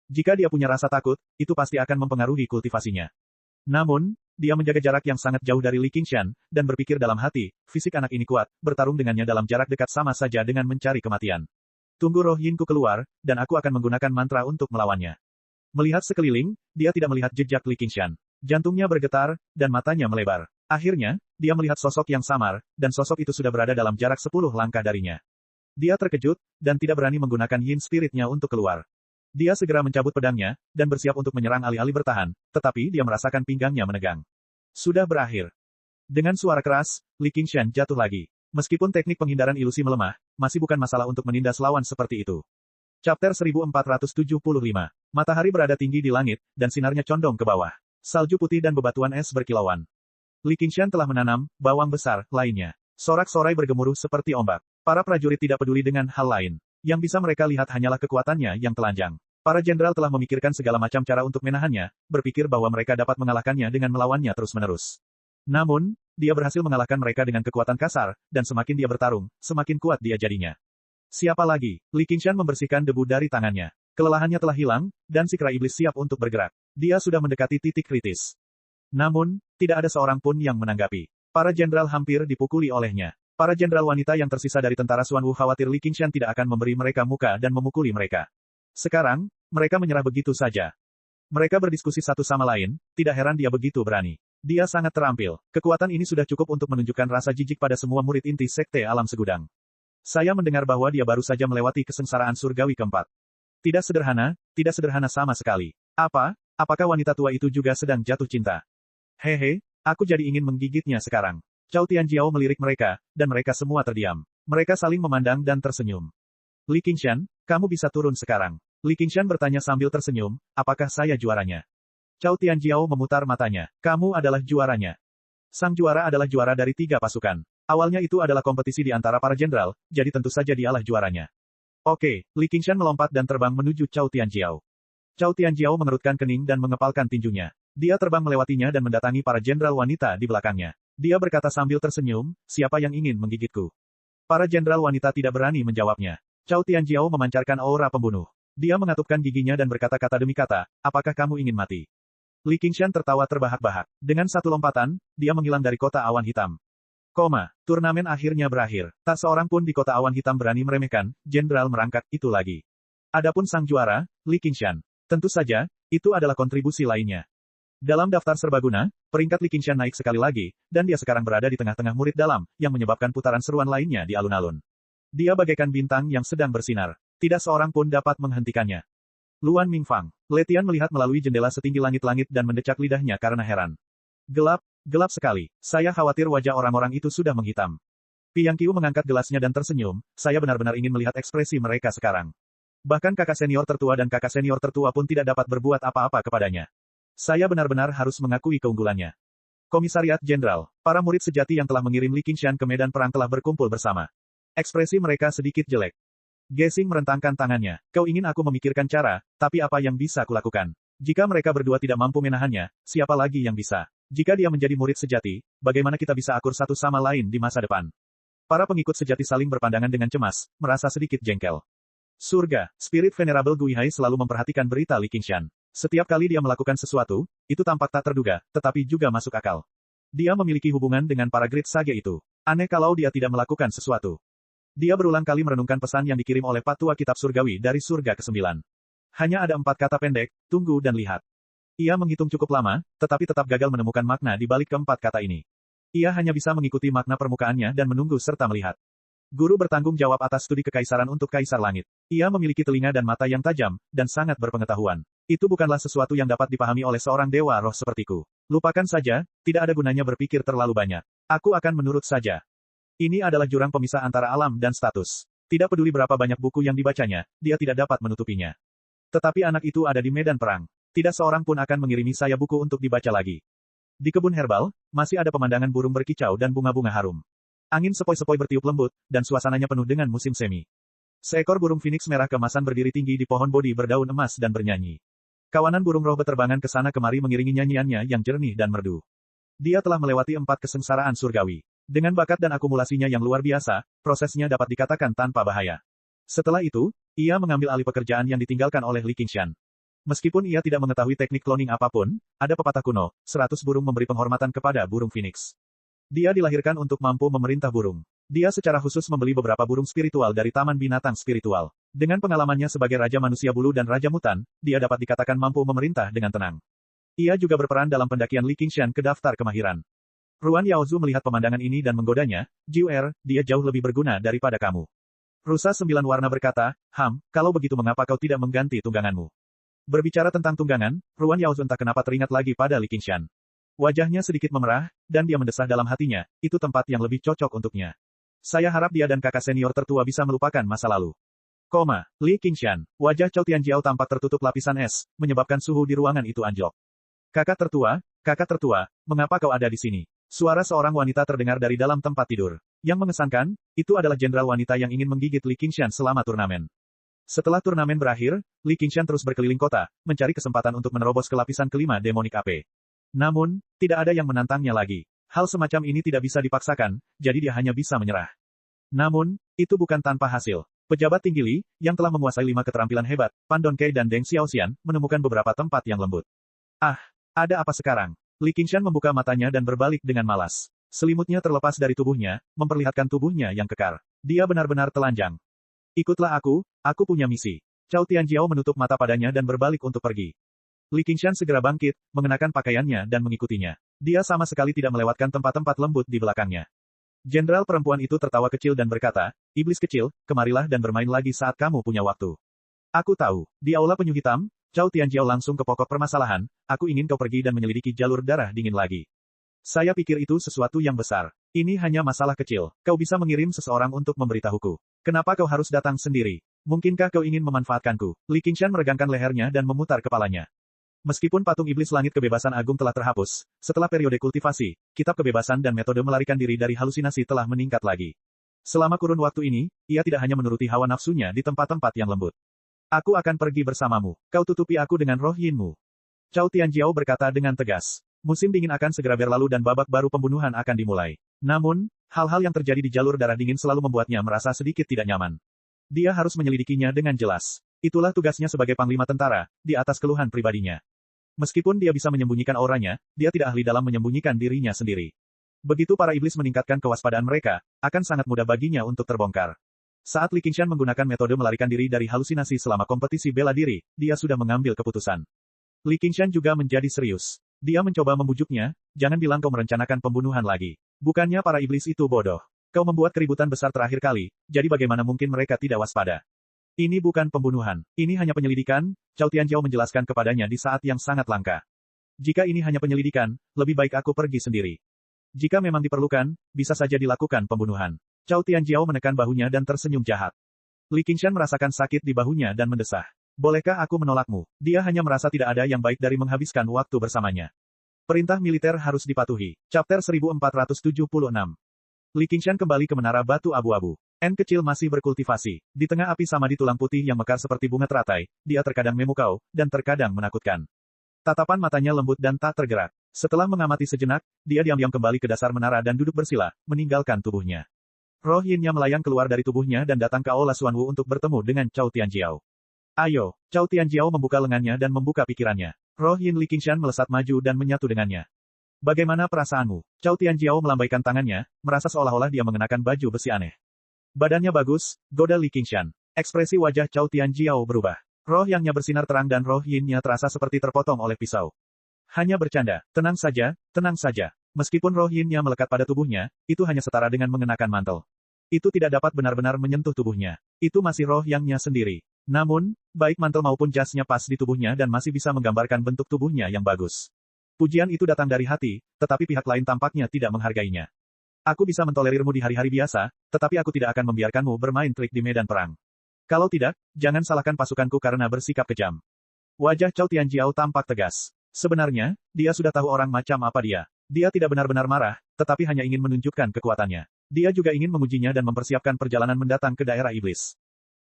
Jika dia punya rasa takut, itu pasti akan mempengaruhi kultivasinya. Namun, dia menjaga jarak yang sangat jauh dari Li Qingshan, dan berpikir dalam hati, fisik anak ini kuat, bertarung dengannya dalam jarak dekat sama saja dengan mencari kematian. Tunggu roh Yinku keluar, dan aku akan menggunakan mantra untuk melawannya. Melihat sekeliling, dia tidak melihat jejak Li Qingshan. Jantungnya bergetar, dan matanya melebar. Akhirnya, dia melihat sosok yang samar, dan sosok itu sudah berada dalam jarak 10 langkah darinya. Dia terkejut, dan tidak berani menggunakan Yin Spirit-nya untuk keluar. Dia segera mencabut pedangnya, dan bersiap untuk menyerang alih-alih bertahan, tetapi dia merasakan pinggangnya menegang. Sudah berakhir. Dengan suara keras, Li Qingshan jatuh lagi. Meskipun teknik penghindaran ilusi melemah, masih bukan masalah untuk menindas lawan seperti itu. Chapter 1475. Matahari berada tinggi di langit, dan sinarnya condong ke bawah. Salju putih dan bebatuan es berkilauan. Li Qingshan telah menanam bawang besar lainnya. Sorak-sorai bergemuruh seperti ombak. Para prajurit tidak peduli dengan hal lain. Yang bisa mereka lihat hanyalah kekuatannya yang telanjang. Para jenderal telah memikirkan segala macam cara untuk menahannya, berpikir bahwa mereka dapat mengalahkannya dengan melawannya terus-menerus. Namun, dia berhasil mengalahkan mereka dengan kekuatan kasar, dan semakin dia bertarung, semakin kuat dia jadinya. Siapa lagi? Li Qingshan membersihkan debu dari tangannya. Kelelahannya telah hilang, dan si kera iblis siap untuk bergerak. Dia sudah mendekati titik kritis. Namun, tidak ada seorang pun yang menanggapi. Para jenderal hampir dipukuli olehnya. Para jenderal wanita yang tersisa dari tentara Xuan Wu khawatir Li Qingshan tidak akan memberi mereka muka dan memukuli mereka. Sekarang, mereka menyerah begitu saja. Mereka berdiskusi satu sama lain, tidak heran dia begitu berani. Dia sangat terampil. Kekuatan ini sudah cukup untuk menunjukkan rasa jijik pada semua murid inti Sekte Alam Segudang. Saya mendengar bahwa dia baru saja melewati kesengsaraan surgawi keempat. Tidak sederhana sama sekali. Apakah wanita tua itu juga sedang jatuh cinta? Hehe, aku jadi ingin menggigitnya sekarang. Cao Tianjiao melirik mereka, dan mereka semua terdiam. Mereka saling memandang dan tersenyum. Li Qingshan, kamu bisa turun sekarang. Li Qingshan bertanya sambil tersenyum, apakah saya juaranya? Cao Tianjiao memutar matanya. Kamu adalah juaranya. Sang juara adalah juara dari 3 pasukan. Awalnya itu adalah kompetisi di antara para jenderal, jadi tentu saja dialah juaranya. Oke, Li Qingshan melompat dan terbang menuju Cao Tianjiao. Cao Tianjiao mengerutkan kening dan mengepalkan tinjunya. Dia terbang melewatinya dan mendatangi para jenderal wanita di belakangnya. Dia berkata sambil tersenyum, siapa yang ingin menggigitku? Para jenderal wanita tidak berani menjawabnya. Cao Tianjiao memancarkan aura pembunuh. Dia mengatupkan giginya dan berkata-kata demi kata, apakah kamu ingin mati? Li Qingshan tertawa terbahak-bahak. Dengan satu lompatan, dia menghilang dari kota awan hitam. Turnamen akhirnya berakhir. Tak seorang pun di kota awan hitam berani meremehkan, jenderal merangkak itu lagi. Adapun sang juara, Li Qingshan. Tentu saja, itu adalah kontribusi lainnya. Dalam daftar serbaguna, peringkat Li Qingshan naik sekali lagi, dan dia sekarang berada di tengah-tengah murid dalam, yang menyebabkan putaran seruan lainnya di alun-alun. Dia bagaikan bintang yang sedang bersinar. Tidak seorang pun dapat menghentikannya. Luan Mingfang. Letian melihat melalui jendela setinggi langit-langit dan mendecak lidahnya karena heran. Gelap sekali. Saya khawatir wajah orang-orang itu sudah menghitam. Piang Qiu mengangkat gelasnya dan tersenyum, saya benar-benar ingin melihat ekspresi mereka sekarang. Bahkan kakak senior tertua dan kakak senior tertua pun tidak dapat berbuat apa-apa kepadanya. Saya benar-benar harus mengakui keunggulannya. Komisariat Jenderal, para murid sejati yang telah mengirim Li Qingshan ke medan perang telah berkumpul bersama. Ekspresi mereka sedikit jelek. Gesing merentangkan tangannya. Kau ingin aku memikirkan cara, tapi apa yang bisa kulakukan? Jika mereka berdua tidak mampu menahannya, siapa lagi yang bisa? Jika dia menjadi murid sejati, bagaimana kita bisa akur satu sama lain di masa depan? Para pengikut sejati saling berpandangan dengan cemas, merasa sedikit jengkel. Surga, spirit Venerable Guihai selalu memperhatikan berita Li Qingshan. Setiap kali dia melakukan sesuatu, itu tampak tak terduga, tetapi juga masuk akal. Dia memiliki hubungan dengan para Great Sage itu. Aneh kalau dia tidak melakukan sesuatu. Dia berulang kali merenungkan pesan yang dikirim oleh Patua Kitab Surgawi dari surga ke-9. Hanya ada 4 kata pendek, tunggu dan lihat. Ia menghitung cukup lama, tetapi tetap gagal menemukan makna di balik keempat kata ini. Ia hanya bisa mengikuti makna permukaannya dan menunggu serta melihat. Guru bertanggung jawab atas studi kekaisaran untuk Kaisar Langit. Ia memiliki telinga dan mata yang tajam, dan sangat berpengetahuan. Itu bukanlah sesuatu yang dapat dipahami oleh seorang dewa roh sepertiku. Lupakan saja, tidak ada gunanya berpikir terlalu banyak. Aku akan menurut saja. Ini adalah jurang pemisah antara alam dan status. Tidak peduli berapa banyak buku yang dibacanya, dia tidak dapat menutupinya. Tetapi anak itu ada di medan perang. Tidak seorang pun akan mengirimi saya buku untuk dibaca lagi. Di kebun herbal, masih ada pemandangan burung berkicau dan bunga-bunga harum. Angin sepoi-sepoi bertiup lembut, dan suasananya penuh dengan musim semi. Seekor burung phoenix merah keemasan berdiri tinggi di pohon bodi berdaun emas dan bernyanyi. Kawanan burung roh beterbangan ke sana kemari mengiringi nyanyiannya yang jernih dan merdu. Dia telah melewati 4 kesengsaraan surgawi. Dengan bakat dan akumulasinya yang luar biasa, prosesnya dapat dikatakan tanpa bahaya. Setelah itu, ia mengambil alih pekerjaan yang ditinggalkan oleh Li Qingshan. Meskipun ia tidak mengetahui teknik cloning apapun, ada pepatah kuno, 100 burung memberi penghormatan kepada burung phoenix. Dia dilahirkan untuk mampu memerintah burung. Dia secara khusus membeli beberapa burung spiritual dari Taman Binatang Spiritual. Dengan pengalamannya sebagai Raja Manusia Bulu dan Raja Mutan, dia dapat dikatakan mampu memerintah dengan tenang. Ia juga berperan dalam pendakian Li Qingshan ke daftar kemahiran. Ruan Yaozu melihat pemandangan ini dan menggodanya, Jiuer, dia jauh lebih berguna daripada kamu. Rusa 9 warna berkata, kalau begitu mengapa kau tidak mengganti tungganganmu? Berbicara tentang tunggangan, Ruan Yaozu entah kenapa teringat lagi pada Li Qingshan. Wajahnya sedikit memerah, dan dia mendesah dalam hatinya, itu tempat yang lebih cocok untuknya. Saya harap dia dan kakak senior tertua bisa melupakan masa lalu. Li Qingshan, wajah Cao Tianjiao tampak tertutup lapisan es, menyebabkan suhu di ruangan itu anjlok. Kakak tertua, mengapa kau ada di sini? Suara seorang wanita terdengar dari dalam tempat tidur. Yang mengesankan, itu adalah jenderal wanita yang ingin menggigit Li Qingshan selama turnamen. Setelah turnamen berakhir, Li Qingshan terus berkeliling kota, mencari kesempatan untuk menerobos ke lapisan kelima demonik AP. Namun, tidak ada yang menantangnya lagi. Hal semacam ini tidak bisa dipaksakan, jadi dia hanya bisa menyerah. Namun, itu bukan tanpa hasil. Pejabat tinggi Li, yang telah menguasai 5 keterampilan hebat, Pan Donkei dan Deng Xiaoxian, menemukan beberapa tempat yang lembut. Ada apa sekarang? Li Qingshan membuka matanya dan berbalik dengan malas. Selimutnya terlepas dari tubuhnya, memperlihatkan tubuhnya yang kekar. Dia benar-benar telanjang. Ikutlah aku punya misi. Cao Tianjiao menutup mata padanya dan berbalik untuk pergi. Li Qingshan segera bangkit, mengenakan pakaiannya dan mengikutinya. Dia sama sekali tidak melewatkan tempat-tempat lembut di belakangnya. Jenderal perempuan itu tertawa kecil dan berkata, iblis kecil, kemarilah dan bermain lagi saat kamu punya waktu. Aku tahu, di aula penyu hitam, Cao Tianjiao langsung ke pokok permasalahan, aku ingin kau pergi dan menyelidiki jalur darah dingin lagi. Saya pikir itu sesuatu yang besar. Ini hanya masalah kecil. Kau bisa mengirim seseorang untuk memberitahuku. Kenapa kau harus datang sendiri? Mungkinkah kau ingin memanfaatkanku? Li Qingshan meregangkan lehernya dan memutar kepalanya. Meskipun patung iblis langit kebebasan agung telah terhapus, setelah periode kultivasi, kitab kebebasan dan metode melarikan diri dari halusinasi telah meningkat lagi. Selama kurun waktu ini, ia tidak hanya menuruti hawa nafsunya di tempat-tempat yang lembut. Aku akan pergi bersamamu. Kau tutupi aku dengan roh yinmu. Cao Tianjiao berkata dengan tegas. Musim dingin akan segera berlalu dan babak baru pembunuhan akan dimulai. Namun, hal-hal yang terjadi di jalur darah dingin selalu membuatnya merasa sedikit tidak nyaman. Dia harus menyelidikinya dengan jelas. Itulah tugasnya sebagai panglima tentara, di atas keluhan pribadinya. Meskipun dia bisa menyembunyikan auranya, dia tidak ahli dalam menyembunyikan dirinya sendiri. Begitu para iblis meningkatkan kewaspadaan mereka, akan sangat mudah baginya untuk terbongkar. Saat Li Qingshan menggunakan metode melarikan diri dari halusinasi selama kompetisi bela diri, dia sudah mengambil keputusan. Li Qingshan juga menjadi serius. Dia mencoba membujuknya, jangan bilang kau merencanakan pembunuhan lagi. Bukannya para iblis itu bodoh. Kau membuat keributan besar terakhir kali, jadi bagaimana mungkin mereka tidak waspada? Ini bukan pembunuhan, ini hanya penyelidikan, Cao Tianjiao menjelaskan kepadanya di saat yang sangat langka. Jika ini hanya penyelidikan, lebih baik aku pergi sendiri. Jika memang diperlukan, bisa saja dilakukan pembunuhan. Cao Tianjiao menekan bahunya dan tersenyum jahat. Li Qingshan merasakan sakit di bahunya dan mendesah. Bolehkah aku menolakmu? Dia hanya merasa tidak ada yang baik dari menghabiskan waktu bersamanya. Perintah militer harus dipatuhi. Chapter 1476. Li Qingshan kembali ke menara batu abu-abu. N kecil masih berkultivasi. Di tengah api samadi tulang putih yang mekar seperti bunga teratai, dia terkadang memukau, dan terkadang menakutkan. Tatapan matanya lembut dan tak tergerak. Setelah mengamati sejenak, dia diam-diam kembali ke dasar menara dan duduk bersila, meninggalkan tubuhnya. Roh yinnya melayang keluar dari tubuhnya dan datang ke Aula Xuanwu untuk bertemu dengan Cao Tianjiao. Ayo, Cao Tianjiao membuka lengannya dan membuka pikirannya. Roh yin Li Qingshan melesat maju dan menyatu dengannya. Bagaimana perasaanmu? Cao Tianjiao melambaikan tangannya, merasa seolah-olah dia mengenakan baju besi aneh. Badannya bagus, goda Li Qingshan. Ekspresi wajah Cao Tianjiao berubah. Roh yangnya bersinar terang dan roh yinnya terasa seperti terpotong oleh pisau. Hanya bercanda, tenang saja, tenang saja. Meskipun roh yinnya melekat pada tubuhnya, itu hanya setara dengan mengenakan mantel. Itu tidak dapat benar-benar menyentuh tubuhnya. Itu masih roh yangnya sendiri. Namun, baik mantel maupun jasnya pas di tubuhnya dan masih bisa menggambarkan bentuk tubuhnya yang bagus. Pujian itu datang dari hati, tetapi pihak lain tampaknya tidak menghargainya. Aku bisa mentolerirmu di hari-hari biasa, tetapi aku tidak akan membiarkanmu bermain trik di medan perang. Kalau tidak, jangan salahkan pasukanku karena bersikap kejam. Wajah Cao Tianjiao tampak tegas. Sebenarnya, dia sudah tahu orang macam apa dia. Dia tidak benar-benar marah, tetapi hanya ingin menunjukkan kekuatannya. Dia juga ingin mengujinya dan mempersiapkan perjalanan mendatang ke daerah iblis.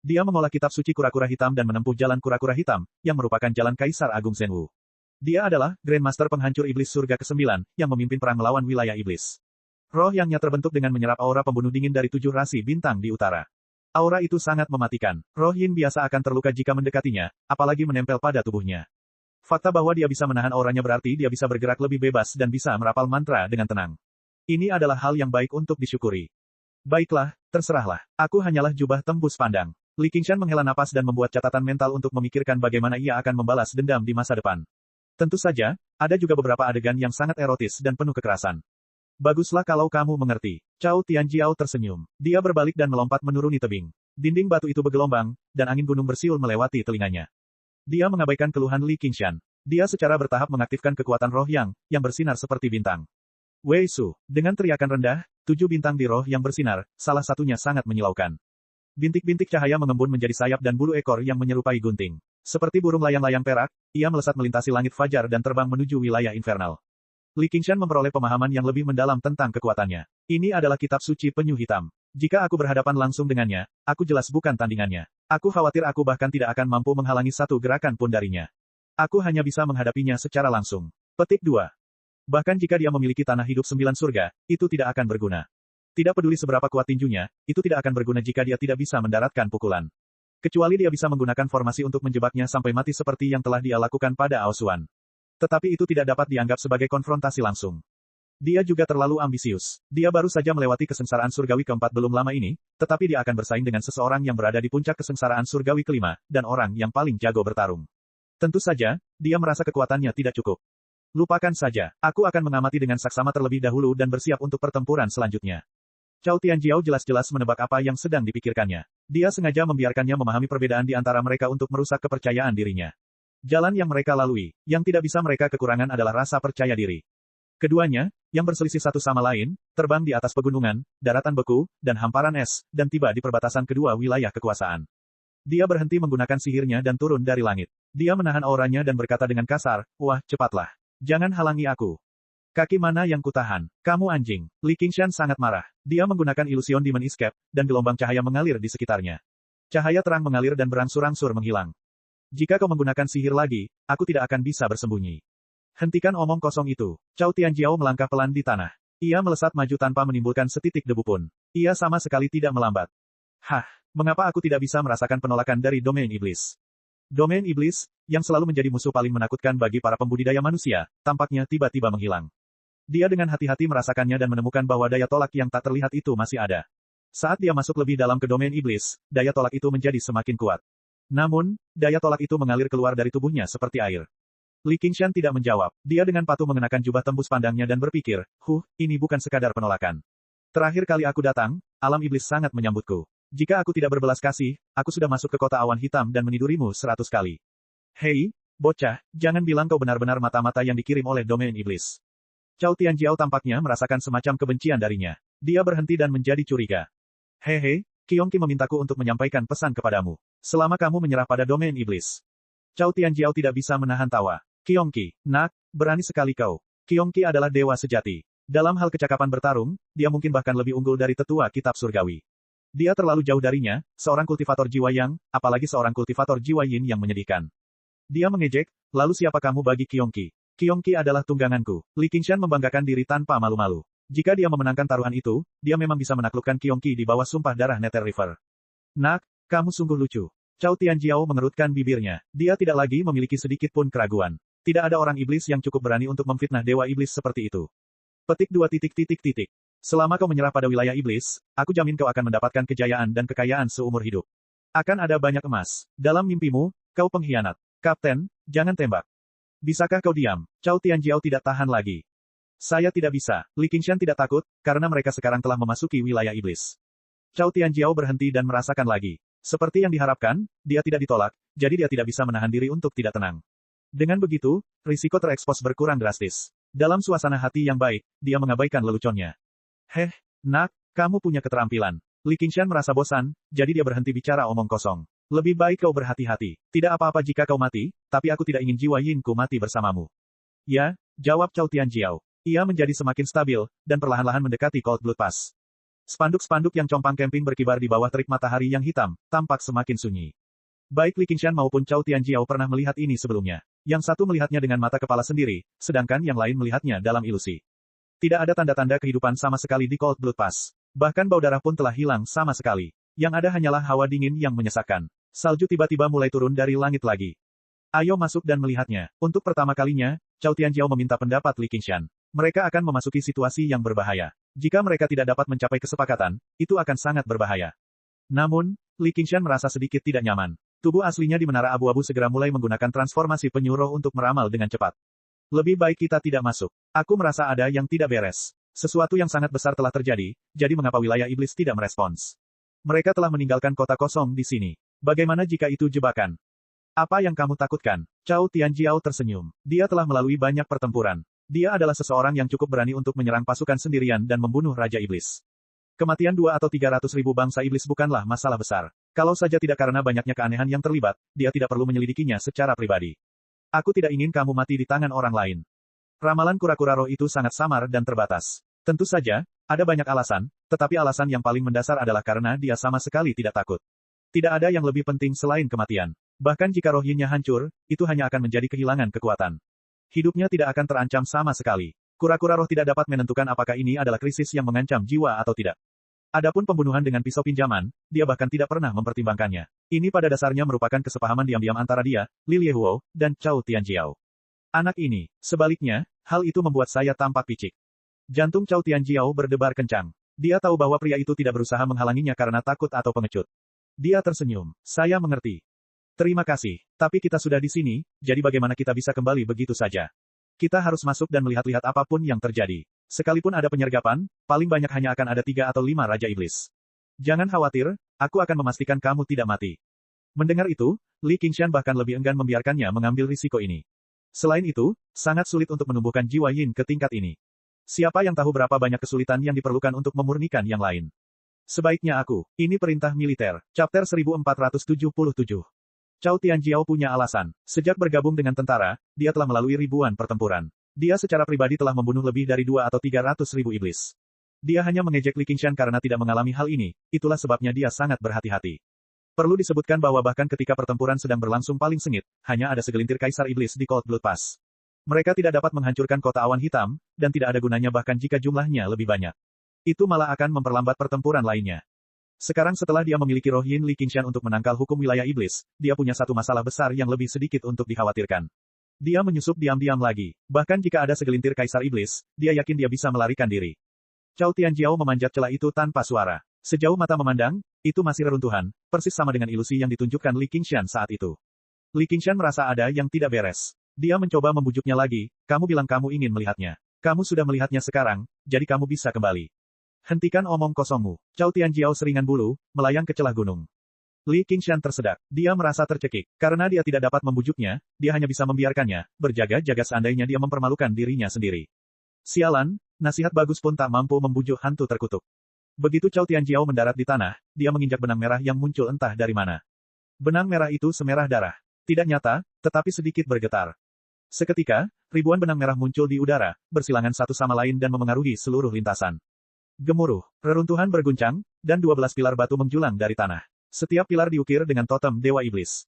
Dia mengolah kitab suci kura-kura hitam dan menempuh jalan kura-kura hitam, yang merupakan jalan Kaisar Agung Zhenwu. Dia adalah Grandmaster penghancur iblis surga ke-9, yang memimpin perang melawan wilayah iblis. Roh yangnya terbentuk dengan menyerap aura pembunuh dingin dari 7 rasi bintang di utara. Aura itu sangat mematikan. Roh yin biasa akan terluka jika mendekatinya, apalagi menempel pada tubuhnya. Fakta bahwa dia bisa menahan auranya berarti dia bisa bergerak lebih bebas dan bisa merapal mantra dengan tenang. Ini adalah hal yang baik untuk disyukuri. Baiklah, terserahlah. Aku hanyalah jubah tembus pandang. Li Qingshan menghela napas dan membuat catatan mental untuk memikirkan bagaimana ia akan membalas dendam di masa depan. Tentu saja, ada juga beberapa adegan yang sangat erotis dan penuh kekerasan. Baguslah kalau kamu mengerti. Cao Tianjiao tersenyum. Dia berbalik dan melompat menuruni tebing. Dinding batu itu bergelombang, dan angin gunung bersiul melewati telinganya. Dia mengabaikan keluhan Li Qingshan. Dia secara bertahap mengaktifkan kekuatan roh yang bersinar seperti bintang. Wei Su, dengan teriakan rendah, 7 bintang di roh yang bersinar, salah satunya sangat menyilaukan. Bintik-bintik cahaya mengembun menjadi sayap dan bulu ekor yang menyerupai gunting. Seperti burung layang-layang perak, ia melesat melintasi langit fajar dan terbang menuju wilayah infernal. Li Qingshan memperoleh pemahaman yang lebih mendalam tentang kekuatannya. Ini adalah kitab suci penyu hitam. Jika aku berhadapan langsung dengannya, aku jelas bukan tandingannya. Aku khawatir aku bahkan tidak akan mampu menghalangi satu gerakan pun darinya. Aku hanya bisa menghadapinya secara langsung. Petik 2. Bahkan jika dia memiliki tanah hidup 9 surga, itu tidak akan berguna. Tidak peduli seberapa kuat tinjunya, itu tidak akan berguna jika dia tidak bisa mendaratkan pukulan. Kecuali dia bisa menggunakan formasi untuk menjebaknya sampai mati seperti yang telah dia lakukan pada Aosuan. Tetapi itu tidak dapat dianggap sebagai konfrontasi langsung. Dia juga terlalu ambisius. Dia baru saja melewati kesengsaraan surgawi keempat belum lama ini, tetapi dia akan bersaing dengan seseorang yang berada di puncak kesengsaraan surgawi kelima, dan orang yang paling jago bertarung. Tentu saja, dia merasa kekuatannya tidak cukup. Lupakan saja, aku akan mengamati dengan saksama terlebih dahulu dan bersiap untuk pertempuran selanjutnya. Cao Tianjiao jelas-jelas menebak apa yang sedang dipikirkannya. Dia sengaja membiarkannya memahami perbedaan di antara mereka untuk merusak kepercayaan dirinya. Jalan yang mereka lalui, yang tidak bisa mereka kekurangan adalah rasa percaya diri. Keduanya, yang berselisih satu sama lain, terbang di atas pegunungan, daratan beku, dan hamparan es, dan tiba di perbatasan kedua wilayah kekuasaan. Dia berhenti menggunakan sihirnya dan turun dari langit. Dia menahan auranya dan berkata dengan kasar, "Wah, cepatlah. Jangan halangi aku. Kaki mana yang kutahan? Kamu anjing." Li Qingshan sangat marah. Dia menggunakan ilusion Demon Escape, dan gelombang cahaya mengalir di sekitarnya. Cahaya terang mengalir dan berangsur-angsur menghilang. "Jika kau menggunakan sihir lagi, aku tidak akan bisa bersembunyi. Hentikan omong kosong itu." Cao Tianjiao melangkah pelan di tanah. Ia melesat maju tanpa menimbulkan setitik debu pun. Ia sama sekali tidak melambat. "Hah, mengapa aku tidak bisa merasakan penolakan dari domain iblis?" Domain iblis, yang selalu menjadi musuh paling menakutkan bagi para pembudidaya manusia, tampaknya tiba-tiba menghilang. Dia dengan hati-hati merasakannya dan menemukan bahwa daya tolak yang tak terlihat itu masih ada. Saat dia masuk lebih dalam ke domain iblis, daya tolak itu menjadi semakin kuat. Namun, daya tolak itu mengalir keluar dari tubuhnya seperti air. Li Qingshan tidak menjawab. Dia dengan patuh mengenakan jubah tembus pandangnya dan berpikir, ini bukan sekadar penolakan. Terakhir kali aku datang, alam iblis sangat menyambutku. Jika aku tidak berbelas kasih, aku sudah masuk ke kota awan hitam dan menidurimu 100 kali. Hei, bocah, jangan bilang kau benar-benar mata-mata yang dikirim oleh domain iblis. Cao Tianjiao tampaknya merasakan semacam kebencian darinya. Dia berhenti dan menjadi curiga. Hehe, Qiongqi memintaku untuk menyampaikan pesan kepadamu. Selama kamu menyerah pada domain iblis. Cao Tianjiao tidak bisa menahan tawa. Qiongqi, nak, berani sekali kau. Qiongqi adalah dewa sejati. Dalam hal kecakapan bertarung, dia mungkin bahkan lebih unggul dari tetua kitab surgawi. Dia terlalu jauh darinya, seorang kultivator jiwa yang, apalagi seorang kultivator jiwa yin yang menyedihkan. Dia mengejek, lalu siapa kamu bagi Qiongqi? Qiongqi adalah tungganganku. Li Qingshan membanggakan diri tanpa malu-malu. Jika dia memenangkan taruhan itu, dia memang bisa menaklukkan Qiongqi di bawah sumpah darah Nether River. Nak, kamu sungguh lucu. Cao Tianjiao mengerutkan bibirnya. Dia tidak lagi memiliki sedikit pun keraguan. Tidak ada orang iblis yang cukup berani untuk memfitnah dewa iblis seperti itu. Petik 2. Selama kau menyerah pada wilayah iblis, aku jamin kau akan mendapatkan kejayaan dan kekayaan seumur hidup. Akan ada banyak emas. Dalam mimpimu, kau pengkhianat. Kapten, jangan tembak. Bisakah kau diam? Cao Tianjiao tidak tahan lagi. Saya tidak bisa. Li Qingshan tidak takut, karena mereka sekarang telah memasuki wilayah iblis. Cao Tianjiao berhenti dan merasakan lagi. Seperti yang diharapkan, dia tidak ditolak, jadi dia tidak bisa menahan diri untuk tidak tenang. Dengan begitu, risiko terekspos berkurang drastis. Dalam suasana hati yang baik, dia mengabaikan leluconnya. Nak, kamu punya keterampilan. Li Qingshan merasa bosan, jadi dia berhenti bicara omong kosong. Lebih baik kau berhati-hati. Tidak apa-apa jika kau mati, tapi aku tidak ingin jiwa yinku mati bersamamu. Ya, jawab Cao Tianjiao. Ia menjadi semakin stabil, dan perlahan-lahan mendekati Cold Blood Pass. Spanduk-spanduk yang compang camping berkibar di bawah terik matahari yang hitam, tampak semakin sunyi. Baik Li Qingshan maupun Cao Tianjiao pernah melihat ini sebelumnya. Yang satu melihatnya dengan mata kepala sendiri, sedangkan yang lain melihatnya dalam ilusi. Tidak ada tanda-tanda kehidupan sama sekali di Cold Blood Pass. Bahkan bau darah pun telah hilang sama sekali. Yang ada hanyalah hawa dingin yang menyesakkan. Salju tiba-tiba mulai turun dari langit lagi. Ayo masuk dan melihatnya. Untuk pertama kalinya, Cao Tianjiao meminta pendapat Li Qingshan. Mereka akan memasuki situasi yang berbahaya. Jika mereka tidak dapat mencapai kesepakatan, itu akan sangat berbahaya. Namun, Li Qingshan merasa sedikit tidak nyaman. Tubuh aslinya di menara abu-abu segera mulai menggunakan transformasi penyuruh untuk meramal dengan cepat. Lebih baik kita tidak masuk. Aku merasa ada yang tidak beres. Sesuatu yang sangat besar telah terjadi, jadi mengapa wilayah iblis tidak merespons? Mereka telah meninggalkan kota kosong di sini. Bagaimana jika itu jebakan? Apa yang kamu takutkan? Cao Tianjiao tersenyum. Dia telah melalui banyak pertempuran. Dia adalah seseorang yang cukup berani untuk menyerang pasukan sendirian dan membunuh Raja Iblis. Kematian 2 atau 300 ribu bangsa iblis bukanlah masalah besar. Kalau saja tidak karena banyaknya keanehan yang terlibat, dia tidak perlu menyelidikinya secara pribadi. Aku tidak ingin kamu mati di tangan orang lain. Ramalan kura-kura roh itu sangat samar dan terbatas. Tentu saja, ada banyak alasan, tetapi alasan yang paling mendasar adalah karena dia sama sekali tidak takut. Tidak ada yang lebih penting selain kematian. Bahkan jika roh yinnya hancur, itu hanya akan menjadi kehilangan kekuatan. Hidupnya tidak akan terancam sama sekali. Kura-kura roh tidak dapat menentukan apakah ini adalah krisis yang mengancam jiwa atau tidak. Adapun pembunuhan dengan pisau pinjaman, dia bahkan tidak pernah mempertimbangkannya. Ini pada dasarnya merupakan kesepahaman diam-diam antara dia, Li Liehuo, dan Cao Tianjiao. Anak ini, sebaliknya, hal itu membuat saya tampak picik. Jantung Cao Tianjiao berdebar kencang. Dia tahu bahwa pria itu tidak berusaha menghalanginya karena takut atau pengecut. Dia tersenyum. Saya mengerti. Terima kasih. Tapi kita sudah di sini, jadi bagaimana kita bisa kembali begitu saja? Kita harus masuk dan melihat-lihat apapun yang terjadi. Sekalipun ada penyergapan, paling banyak hanya akan ada 3 atau 5 Raja Iblis. Jangan khawatir, aku akan memastikan kamu tidak mati. Mendengar itu, Li Qingshan bahkan lebih enggan membiarkannya mengambil risiko ini. Selain itu, sangat sulit untuk menumbuhkan jiwa yin ke tingkat ini. Siapa yang tahu berapa banyak kesulitan yang diperlukan untuk memurnikan yang lain? Sebaiknya aku. Ini perintah militer. Chapter 1477. Cao Tianjiao punya alasan. Sejak bergabung dengan tentara, dia telah melalui ribuan pertempuran. Dia secara pribadi telah membunuh lebih dari 2 atau 300 ribu iblis. Dia hanya mengejek Li Qingshan karena tidak mengalami hal ini, itulah sebabnya dia sangat berhati-hati. Perlu disebutkan bahwa bahkan ketika pertempuran sedang berlangsung paling sengit, hanya ada segelintir kaisar iblis di Cold Blood Pass. Mereka tidak dapat menghancurkan kota awan hitam, dan tidak ada gunanya bahkan jika jumlahnya lebih banyak. Itu malah akan memperlambat pertempuran lainnya. Sekarang setelah dia memiliki roh Yin Li Qingshan untuk menangkal hukum wilayah iblis, dia punya satu masalah besar yang lebih sedikit untuk dikhawatirkan. Dia menyusup diam-diam lagi. Bahkan jika ada segelintir kaisar iblis, dia yakin dia bisa melarikan diri. Cao Tianjiao memanjat celah itu tanpa suara. Sejauh mata memandang, itu masih reruntuhan, persis sama dengan ilusi yang ditunjukkan Li Qingshan saat itu. Li Qingshan merasa ada yang tidak beres. Dia mencoba membujuknya lagi, kamu bilang kamu ingin melihatnya. Kamu sudah melihatnya sekarang, jadi kamu bisa kembali. Hentikan omong kosongmu. Cao Tianjiao seringan bulu, melayang ke celah gunung. Li Qingshan tersedak. Dia merasa tercekik. Karena dia tidak dapat membujuknya, dia hanya bisa membiarkannya, berjaga-jaga seandainya dia mempermalukan dirinya sendiri. Sialan, nasihat bagus pun tak mampu membujuk hantu terkutuk. Begitu Cao Tianjiao mendarat di tanah, dia menginjak benang merah yang muncul entah dari mana. Benang merah itu semerah darah. Tidak nyata, tetapi sedikit bergetar. Seketika, ribuan benang merah muncul di udara, bersilangan satu sama lain dan memengaruhi seluruh lintasan. Gemuruh, reruntuhan berguncang, dan 12 pilar batu menjulang dari tanah. Setiap pilar diukir dengan totem Dewa Iblis.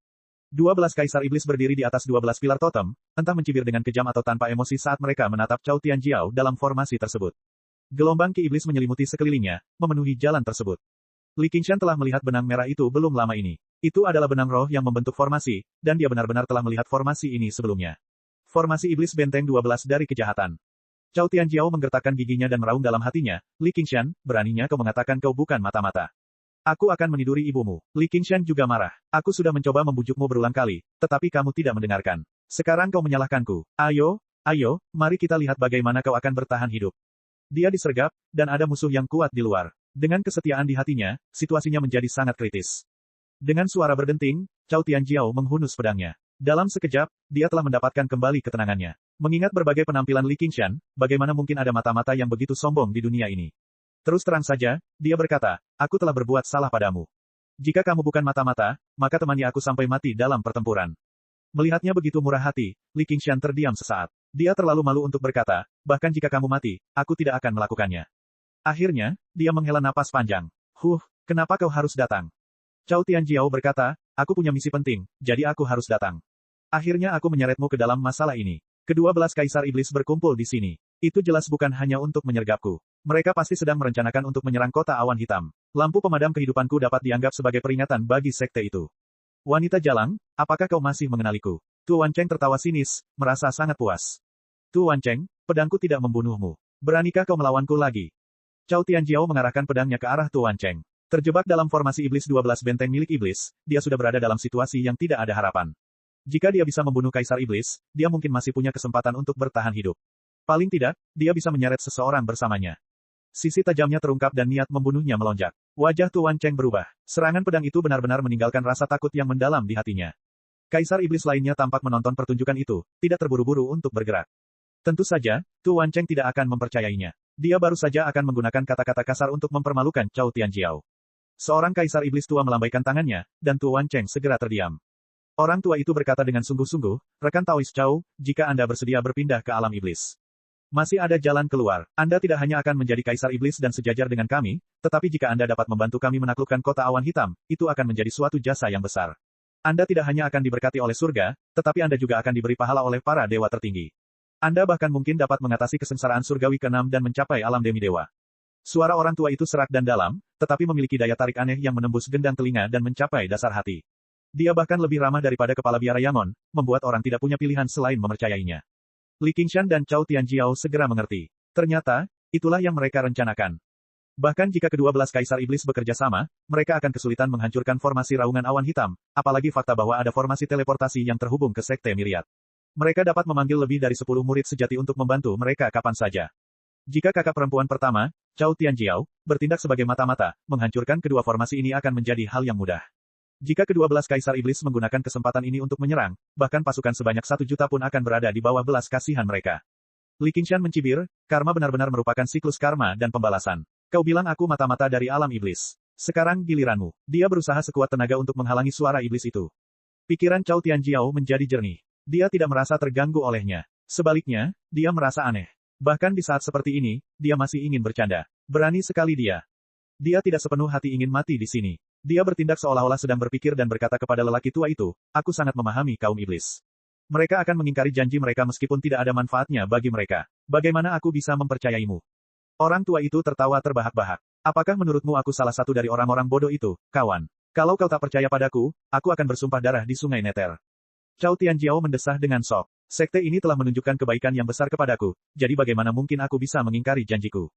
12 kaisar iblis berdiri di atas 12 pilar totem, entah mencibir dengan kejam atau tanpa emosi saat mereka menatap Cao Tianjiao dalam formasi tersebut. Gelombang ki iblis menyelimuti sekelilingnya, memenuhi jalan tersebut. Li Qingshan telah melihat benang merah itu belum lama ini. Itu adalah benang roh yang membentuk formasi, dan dia benar-benar telah melihat formasi ini sebelumnya. Formasi iblis benteng 12 dari kejahatan. Cao Tianjiao menggertakkan giginya dan meraung dalam hatinya, Li Qingshan, beraninya kau mengatakan kau bukan mata-mata. Aku akan meniduri ibumu. Li Qingshan juga marah. Aku sudah mencoba membujukmu berulang kali, tetapi kamu tidak mendengarkan. Sekarang kau menyalahkanku. Ayo, mari kita lihat bagaimana kau akan bertahan hidup. Dia disergap, dan ada musuh yang kuat di luar. Dengan kesetiaan di hatinya, situasinya menjadi sangat kritis. Dengan suara berdenting, Cao Tianjiao menghunus pedangnya. Dalam sekejap, dia telah mendapatkan kembali ketenangannya. Mengingat berbagai penampilan Li Qingshan, bagaimana mungkin ada mata-mata yang begitu sombong di dunia ini? Terus terang saja, dia berkata, aku telah berbuat salah padamu. Jika kamu bukan mata-mata, maka temani aku sampai mati dalam pertempuran. Melihatnya begitu murah hati, Li Qingshan terdiam sesaat. Dia terlalu malu untuk berkata, bahkan jika kamu mati, aku tidak akan melakukannya. Akhirnya, dia menghela napas panjang. Kenapa kau harus datang? Cao Tianjiao berkata, aku punya misi penting, jadi aku harus datang. Akhirnya aku menyeretmu ke dalam masalah ini. Ke-12 kaisar iblis berkumpul di sini. Itu jelas bukan hanya untuk menyergapku. Mereka pasti sedang merencanakan untuk menyerang kota awan hitam. Lampu pemadam kehidupanku dapat dianggap sebagai peringatan bagi sekte itu. Wanita jalang, apakah kau masih mengenaliku? Tu Wancheng tertawa sinis, merasa sangat puas. Tu Wancheng, pedangku tidak membunuhmu. Beranikah kau melawanku lagi? Cao Tianjiao mengarahkan pedangnya ke arah Tu Wancheng. Terjebak dalam formasi iblis 12 benteng milik iblis, dia sudah berada dalam situasi yang tidak ada harapan. Jika dia bisa membunuh kaisar iblis, dia mungkin masih punya kesempatan untuk bertahan hidup. Paling tidak, dia bisa menyeret seseorang bersamanya. Sisi tajamnya terungkap dan niat membunuhnya melonjak. Wajah Tu Wancheng berubah. Serangan pedang itu benar-benar meninggalkan rasa takut yang mendalam di hatinya. Kaisar iblis lainnya tampak menonton pertunjukan itu, tidak terburu-buru untuk bergerak. Tentu saja, Tu Wancheng tidak akan mempercayainya. Dia baru saja akan menggunakan kata-kata kasar untuk mempermalukan Cao Tianjiao. Seorang kaisar iblis tua melambaikan tangannya, dan Tu Wancheng segera terdiam. Orang tua itu berkata dengan sungguh-sungguh, rekan Taois Cao, jika Anda bersedia berpindah ke alam iblis. Masih ada jalan keluar. Anda tidak hanya akan menjadi kaisar iblis dan sejajar dengan kami, tetapi jika Anda dapat membantu kami menaklukkan kota awan hitam, itu akan menjadi suatu jasa yang besar. Anda tidak hanya akan diberkati oleh surga, tetapi Anda juga akan diberi pahala oleh para dewa tertinggi. Anda bahkan mungkin dapat mengatasi kesengsaraan surgawi ke-6 dan mencapai alam demi-dewa. Suara orang tua itu serak dan dalam, tetapi memiliki daya tarik aneh yang menembus gendang telinga dan mencapai dasar hati. Dia bahkan lebih ramah daripada kepala biara Yangon, membuat orang tidak punya pilihan selain mempercayainya. Li Qingshan dan Cao Tianjiao segera mengerti. Ternyata, itulah yang mereka rencanakan. Bahkan jika ke-12 kaisar iblis bekerja sama, mereka akan kesulitan menghancurkan formasi raungan awan hitam, apalagi fakta bahwa ada formasi teleportasi yang terhubung ke sekte Myriad. Mereka dapat memanggil lebih dari 10 murid sejati untuk membantu mereka kapan saja. Jika kakak perempuan pertama, Cao Tianjiao, bertindak sebagai mata-mata, menghancurkan kedua formasi ini akan menjadi hal yang mudah. Jika ke-12 kaisar iblis menggunakan kesempatan ini untuk menyerang, bahkan pasukan sebanyak 1 juta pun akan berada di bawah belas kasihan mereka. Li Qingshan mencibir, karma benar-benar merupakan siklus karma dan pembalasan. Kau bilang aku mata-mata dari alam iblis. Sekarang giliranmu. Dia berusaha sekuat tenaga untuk menghalangi suara iblis itu. Pikiran Cao Tianjiao menjadi jernih. Dia tidak merasa terganggu olehnya. Sebaliknya, dia merasa aneh. Bahkan di saat seperti ini, dia masih ingin bercanda. Berani sekali dia. Dia tidak sepenuh hati ingin mati di sini. Dia bertindak seolah-olah sedang berpikir dan berkata kepada lelaki tua itu, aku sangat memahami kaum iblis. Mereka akan mengingkari janji mereka meskipun tidak ada manfaatnya bagi mereka. Bagaimana aku bisa mempercayaimu? Orang tua itu tertawa terbahak-bahak. Apakah menurutmu aku salah satu dari orang-orang bodoh itu, kawan? Kalau kau tak percaya padaku, aku akan bersumpah darah di sungai Nether. Cao Tianjiao mendesah dengan sok. Sekte ini telah menunjukkan kebaikan yang besar kepadaku, jadi bagaimana mungkin aku bisa mengingkari janjiku?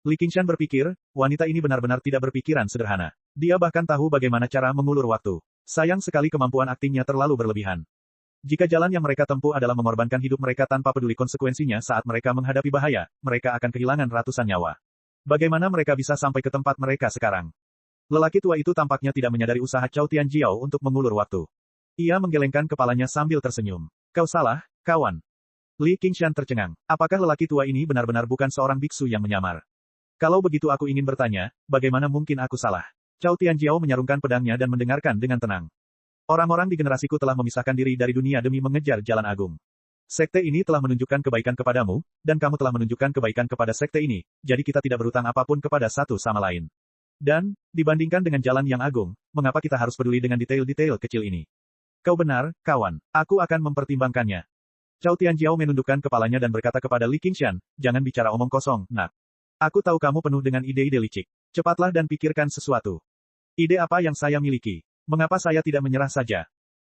Li Qingshan berpikir, wanita ini benar-benar tidak berpikiran sederhana. Dia bahkan tahu bagaimana cara mengulur waktu. Sayang sekali kemampuan aktingnya terlalu berlebihan. Jika jalan yang mereka tempuh adalah mengorbankan hidup mereka tanpa peduli konsekuensinya saat mereka menghadapi bahaya, mereka akan kehilangan ratusan nyawa. Bagaimana mereka bisa sampai ke tempat mereka sekarang? Lelaki tua itu tampaknya tidak menyadari usaha Cao Tianjiao untuk mengulur waktu. Ia menggelengkan kepalanya sambil tersenyum. Kau salah, kawan. Li Qingshan tercengang. Apakah lelaki tua ini benar-benar bukan seorang biksu yang menyamar? Kalau begitu aku ingin bertanya, bagaimana mungkin aku salah? Cao Tianjiao menyarungkan pedangnya dan mendengarkan dengan tenang. Orang-orang di generasiku telah memisahkan diri dari dunia demi mengejar jalan agung. Sekte ini telah menunjukkan kebaikan kepadamu, dan kamu telah menunjukkan kebaikan kepada sekte ini, jadi kita tidak berutang apapun kepada satu sama lain. Dan, dibandingkan dengan jalan yang agung, mengapa kita harus peduli dengan detail-detail kecil ini? Kau benar, kawan. Aku akan mempertimbangkannya. Cao Tianjiao menundukkan kepalanya dan berkata kepada Li Qingshan, jangan bicara omong kosong, nak. Aku tahu kamu penuh dengan ide-ide licik. Cepatlah dan pikirkan sesuatu. Ide apa yang saya miliki? Mengapa saya tidak menyerah saja?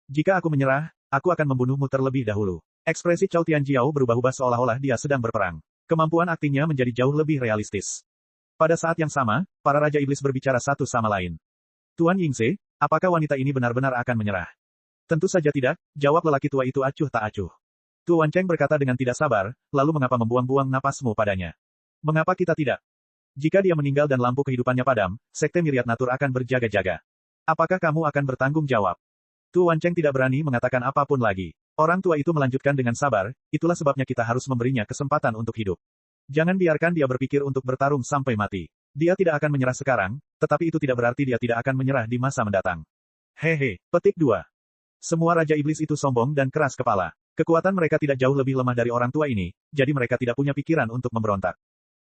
Jika aku menyerah, aku akan membunuhmu terlebih dahulu. Ekspresi Cao Tianjiao berubah-ubah seolah-olah dia sedang berperang. Kemampuan aktingnya menjadi jauh lebih realistis. Pada saat yang sama, para Raja Iblis berbicara satu sama lain. Tuan Yingze, apakah wanita ini benar-benar akan menyerah? Tentu saja tidak, jawab lelaki tua itu acuh tak acuh. Tuan Cheng berkata dengan tidak sabar, lalu mengapa membuang-buang napasmu padanya? Mengapa kita tidak? Jika dia meninggal dan lampu kehidupannya padam, Sekte Myriad Natur akan berjaga-jaga. Apakah kamu akan bertanggung jawab? Tuan Cheng tidak berani mengatakan apapun lagi. Orang tua itu melanjutkan dengan sabar, itulah sebabnya kita harus memberinya kesempatan untuk hidup. Jangan biarkan dia berpikir untuk bertarung sampai mati. Dia tidak akan menyerah sekarang, tetapi itu tidak berarti dia tidak akan menyerah di masa mendatang. Hehe, petik 2. Semua Raja Iblis itu sombong dan keras kepala. Kekuatan mereka tidak jauh lebih lemah dari orang tua ini, jadi mereka tidak punya pikiran untuk memberontak.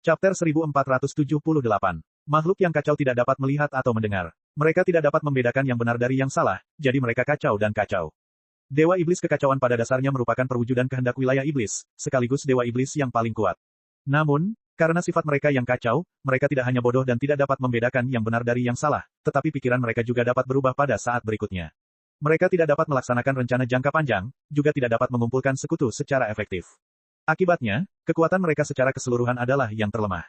Chapter 1478. Makhluk yang kacau tidak dapat melihat atau mendengar. Mereka tidak dapat membedakan yang benar dari yang salah, jadi mereka kacau dan kacau. Dewa Iblis kekacauan pada dasarnya merupakan perwujudan kehendak wilayah iblis, sekaligus Dewa Iblis yang paling kuat. Namun, karena sifat mereka yang kacau, mereka tidak hanya bodoh dan tidak dapat membedakan yang benar dari yang salah, tetapi pikiran mereka juga dapat berubah pada saat berikutnya. Mereka tidak dapat melaksanakan rencana jangka panjang, juga tidak dapat mengumpulkan sekutu secara efektif. Akibatnya, kekuatan mereka secara keseluruhan adalah yang terlemah.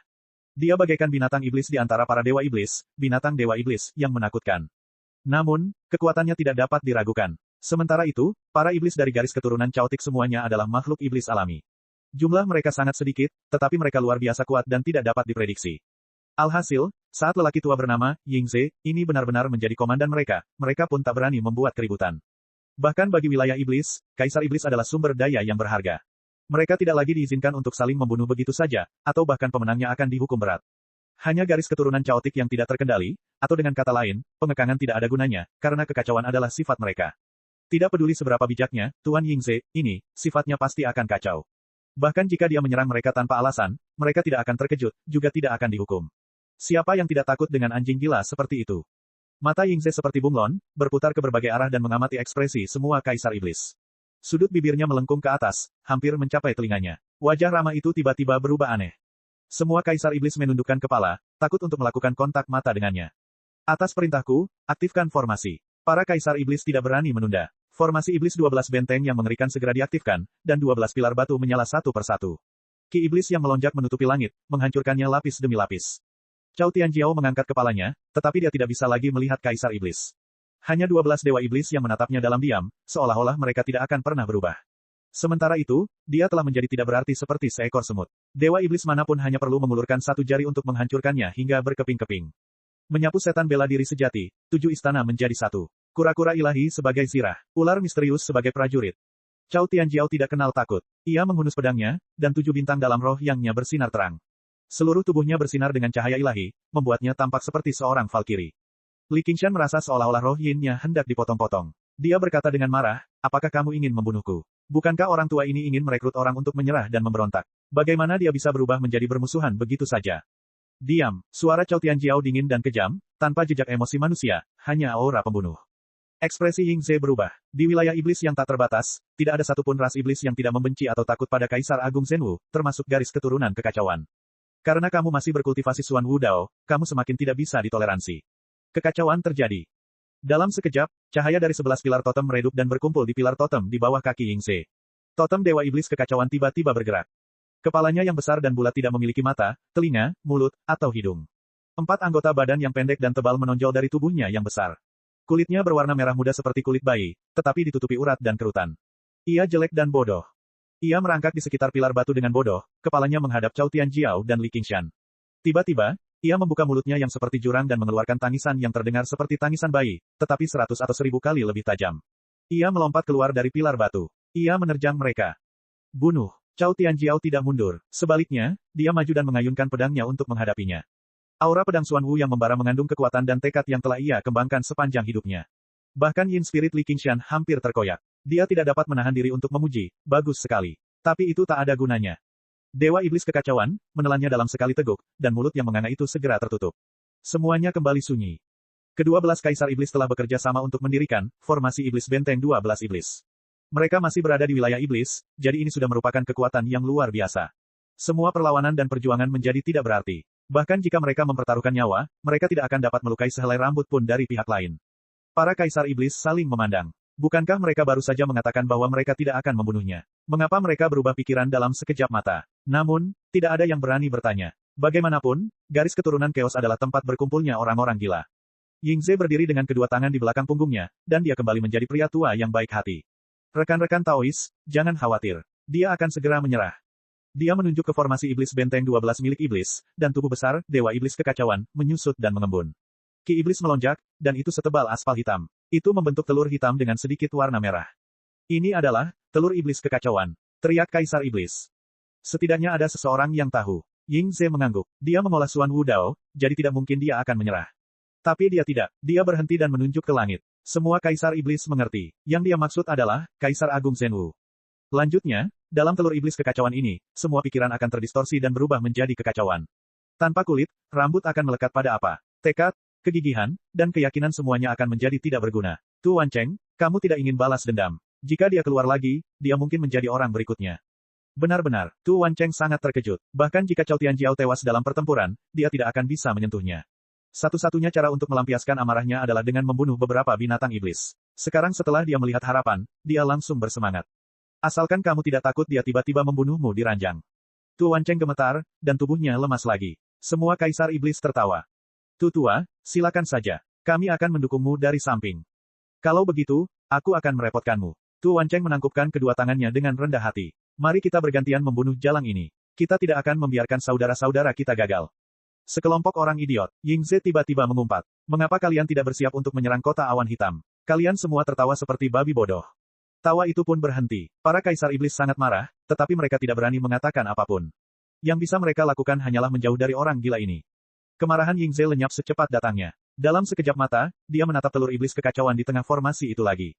Dia bagaikan binatang iblis di antara para dewa iblis, binatang dewa iblis yang menakutkan. Namun, kekuatannya tidak dapat diragukan. Sementara itu, para iblis dari garis keturunan Chaotic semuanya adalah makhluk iblis alami. Jumlah mereka sangat sedikit, tetapi mereka luar biasa kuat dan tidak dapat diprediksi. Alhasil, saat lelaki tua bernama Yingze ini benar-benar menjadi komandan mereka, mereka pun tak berani membuat keributan. Bahkan bagi wilayah iblis, Kaisar Iblis adalah sumber daya yang berharga. Mereka tidak lagi diizinkan untuk saling membunuh begitu saja, atau bahkan pemenangnya akan dihukum berat. Hanya garis keturunan Chaotic yang tidak terkendali, atau dengan kata lain, pengekangan tidak ada gunanya, karena kekacauan adalah sifat mereka. Tidak peduli seberapa bijaknya, Tuan Yingze ini, sifatnya pasti akan kacau. Bahkan jika dia menyerang mereka tanpa alasan, mereka tidak akan terkejut, juga tidak akan dihukum. Siapa yang tidak takut dengan anjing gila seperti itu? Mata Yingze seperti bunglon, berputar ke berbagai arah dan mengamati ekspresi semua Kaisar Iblis. Sudut bibirnya melengkung ke atas, hampir mencapai telinganya. Wajah ramah itu tiba-tiba berubah aneh. Semua Kaisar Iblis menundukkan kepala, takut untuk melakukan kontak mata dengannya. Atas perintahku, aktifkan formasi. Para Kaisar Iblis tidak berani menunda. Formasi Iblis 12 benteng yang mengerikan segera diaktifkan, dan 12 pilar batu menyala satu persatu. Ki Iblis yang melonjak menutupi langit, menghancurkannya lapis demi lapis. Cao Tianjiao mengangkat kepalanya, tetapi dia tidak bisa lagi melihat Kaisar Iblis. Hanya 12 Dewa Iblis yang menatapnya dalam diam, seolah-olah mereka tidak akan pernah berubah. Sementara itu, dia telah menjadi tidak berarti seperti seekor semut. Dewa Iblis manapun hanya perlu mengulurkan satu jari untuk menghancurkannya hingga berkeping-keping. Menyapu setan bela diri sejati, 7 istana menjadi satu. Kura-kura ilahi sebagai zirah, ular misterius sebagai prajurit. Cao Tianjiao tidak kenal takut. Ia menghunus pedangnya, dan 7 bintang dalam roh yangnya bersinar terang. Seluruh tubuhnya bersinar dengan cahaya ilahi, membuatnya tampak seperti seorang Valkyrie. Li Qingshan merasa seolah-olah roh yin-nya hendak dipotong-potong. Dia berkata dengan marah, apakah kamu ingin membunuhku? Bukankah orang tua ini ingin merekrut orang untuk menyerah dan memberontak? Bagaimana dia bisa berubah menjadi bermusuhan begitu saja? Diam, suara Cao Tianjiao dingin dan kejam, tanpa jejak emosi manusia, hanya aura pembunuh. Ekspresi Yingze berubah. Di wilayah iblis yang tak terbatas, tidak ada satupun ras iblis yang tidak membenci atau takut pada Kaisar Agung Zhenwu, termasuk garis keturunan kekacauan. Karena kamu masih berkultivasi Xuan Wu Dao, kamu semakin tidak bisa ditoleransi. Kekacauan terjadi. Dalam sekejap, cahaya dari 11 pilar totem meredup dan berkumpul di pilar totem di bawah kaki Yingze. Totem Dewa Iblis Kekacauan tiba-tiba bergerak. Kepalanya yang besar dan bulat tidak memiliki mata, telinga, mulut, atau hidung. 4 anggota badan yang pendek dan tebal menonjol dari tubuhnya yang besar. Kulitnya berwarna merah muda seperti kulit bayi, tetapi ditutupi urat dan kerutan. Ia jelek dan bodoh. Ia merangkak di sekitar pilar batu dengan bodoh, kepalanya menghadap Cao Tianjiao dan Li Qingshan. Tiba-tiba, ia membuka mulutnya yang seperti jurang dan mengeluarkan tangisan yang terdengar seperti tangisan bayi, tetapi 100 atau 1000 kali lebih tajam. Ia melompat keluar dari pilar batu. Ia menerjang mereka. Bunuh. Cao Tianjiao tidak mundur. Sebaliknya, dia maju dan mengayunkan pedangnya untuk menghadapinya. Aura pedang Xuan Wu yang membara mengandung kekuatan dan tekad yang telah ia kembangkan sepanjang hidupnya. Bahkan Yin Spirit Li Qingshan hampir terkoyak. Dia tidak dapat menahan diri untuk memuji, bagus sekali. Tapi itu tak ada gunanya. Dewa Iblis Kekacauan, menelannya dalam sekali teguk, dan mulut yang menganga itu segera tertutup. Semuanya kembali sunyi. Kedua belas Kaisar Iblis telah bekerja sama untuk mendirikan formasi Iblis Benteng 12 Iblis. Mereka masih berada di wilayah Iblis, jadi ini sudah merupakan kekuatan yang luar biasa. Semua perlawanan dan perjuangan menjadi tidak berarti. Bahkan jika mereka mempertaruhkan nyawa, mereka tidak akan dapat melukai sehelai rambut pun dari pihak lain. Para Kaisar Iblis saling memandang. Bukankah mereka baru saja mengatakan bahwa mereka tidak akan membunuhnya? Mengapa mereka berubah pikiran dalam sekejap mata? Namun, tidak ada yang berani bertanya. Bagaimanapun, garis keturunan Chaos adalah tempat berkumpulnya orang-orang gila. Yingze berdiri dengan kedua tangan di belakang punggungnya, dan dia kembali menjadi pria tua yang baik hati. Rekan-rekan Taois, jangan khawatir. Dia akan segera menyerah. Dia menunjuk ke formasi Iblis Benteng 12 milik Iblis, dan tubuh besar, Dewa Iblis Kekacauan, menyusut dan mengembun. Ki Iblis melonjak, dan itu setebal aspal hitam. Itu membentuk telur hitam dengan sedikit warna merah. Ini adalah telur Iblis Kekacauan, teriak Kaisar Iblis. Setidaknya ada seseorang yang tahu. Yingze mengangguk. Dia mengolah Xuan Wu Dao, jadi tidak mungkin dia akan menyerah. Tapi dia tidak. Dia berhenti dan menunjuk ke langit. Semua Kaisar Iblis mengerti. Yang dia maksud adalah Kaisar Agung Zhenwu. Lanjutnya, dalam telur iblis kekacauan ini, semua pikiran akan terdistorsi dan berubah menjadi kekacauan. Tanpa kulit, rambut akan melekat pada apa? Tekad, kegigihan, dan keyakinan semuanya akan menjadi tidak berguna. Tu Wancheng, kamu tidak ingin balas dendam. Jika dia keluar lagi, dia mungkin menjadi orang berikutnya. Benar-benar, Tu Wancheng sangat terkejut. Bahkan jika Cao Tianjiao tewas dalam pertempuran, dia tidak akan bisa menyentuhnya. Satu-satunya cara untuk melampiaskan amarahnya adalah dengan membunuh beberapa binatang iblis. Sekarang setelah dia melihat harapan, dia langsung bersemangat. Asalkan kamu tidak takut dia tiba-tiba membunuhmu di ranjang. Tu Wancheng gemetar, dan tubuhnya lemas lagi. Semua Kaisar Iblis tertawa. Tu tua, silakan saja. Kami akan mendukungmu dari samping. Kalau begitu, aku akan merepotkanmu. Tu Wancheng menangkupkan kedua tangannya dengan rendah hati. Mari kita bergantian membunuh jalang ini. Kita tidak akan membiarkan saudara-saudara kita gagal. Sekelompok orang idiot. Yingze tiba-tiba mengumpat. Mengapa kalian tidak bersiap untuk menyerang kota awan hitam? Kalian semua tertawa seperti babi bodoh. Tawa itu pun berhenti. Para Kaisar Iblis sangat marah, tetapi mereka tidak berani mengatakan apapun. Yang bisa mereka lakukan hanyalah menjauh dari orang gila ini. Kemarahan Yingze lenyap secepat datangnya. Dalam sekejap mata, dia menatap telur iblis kekacauan di tengah formasi itu lagi.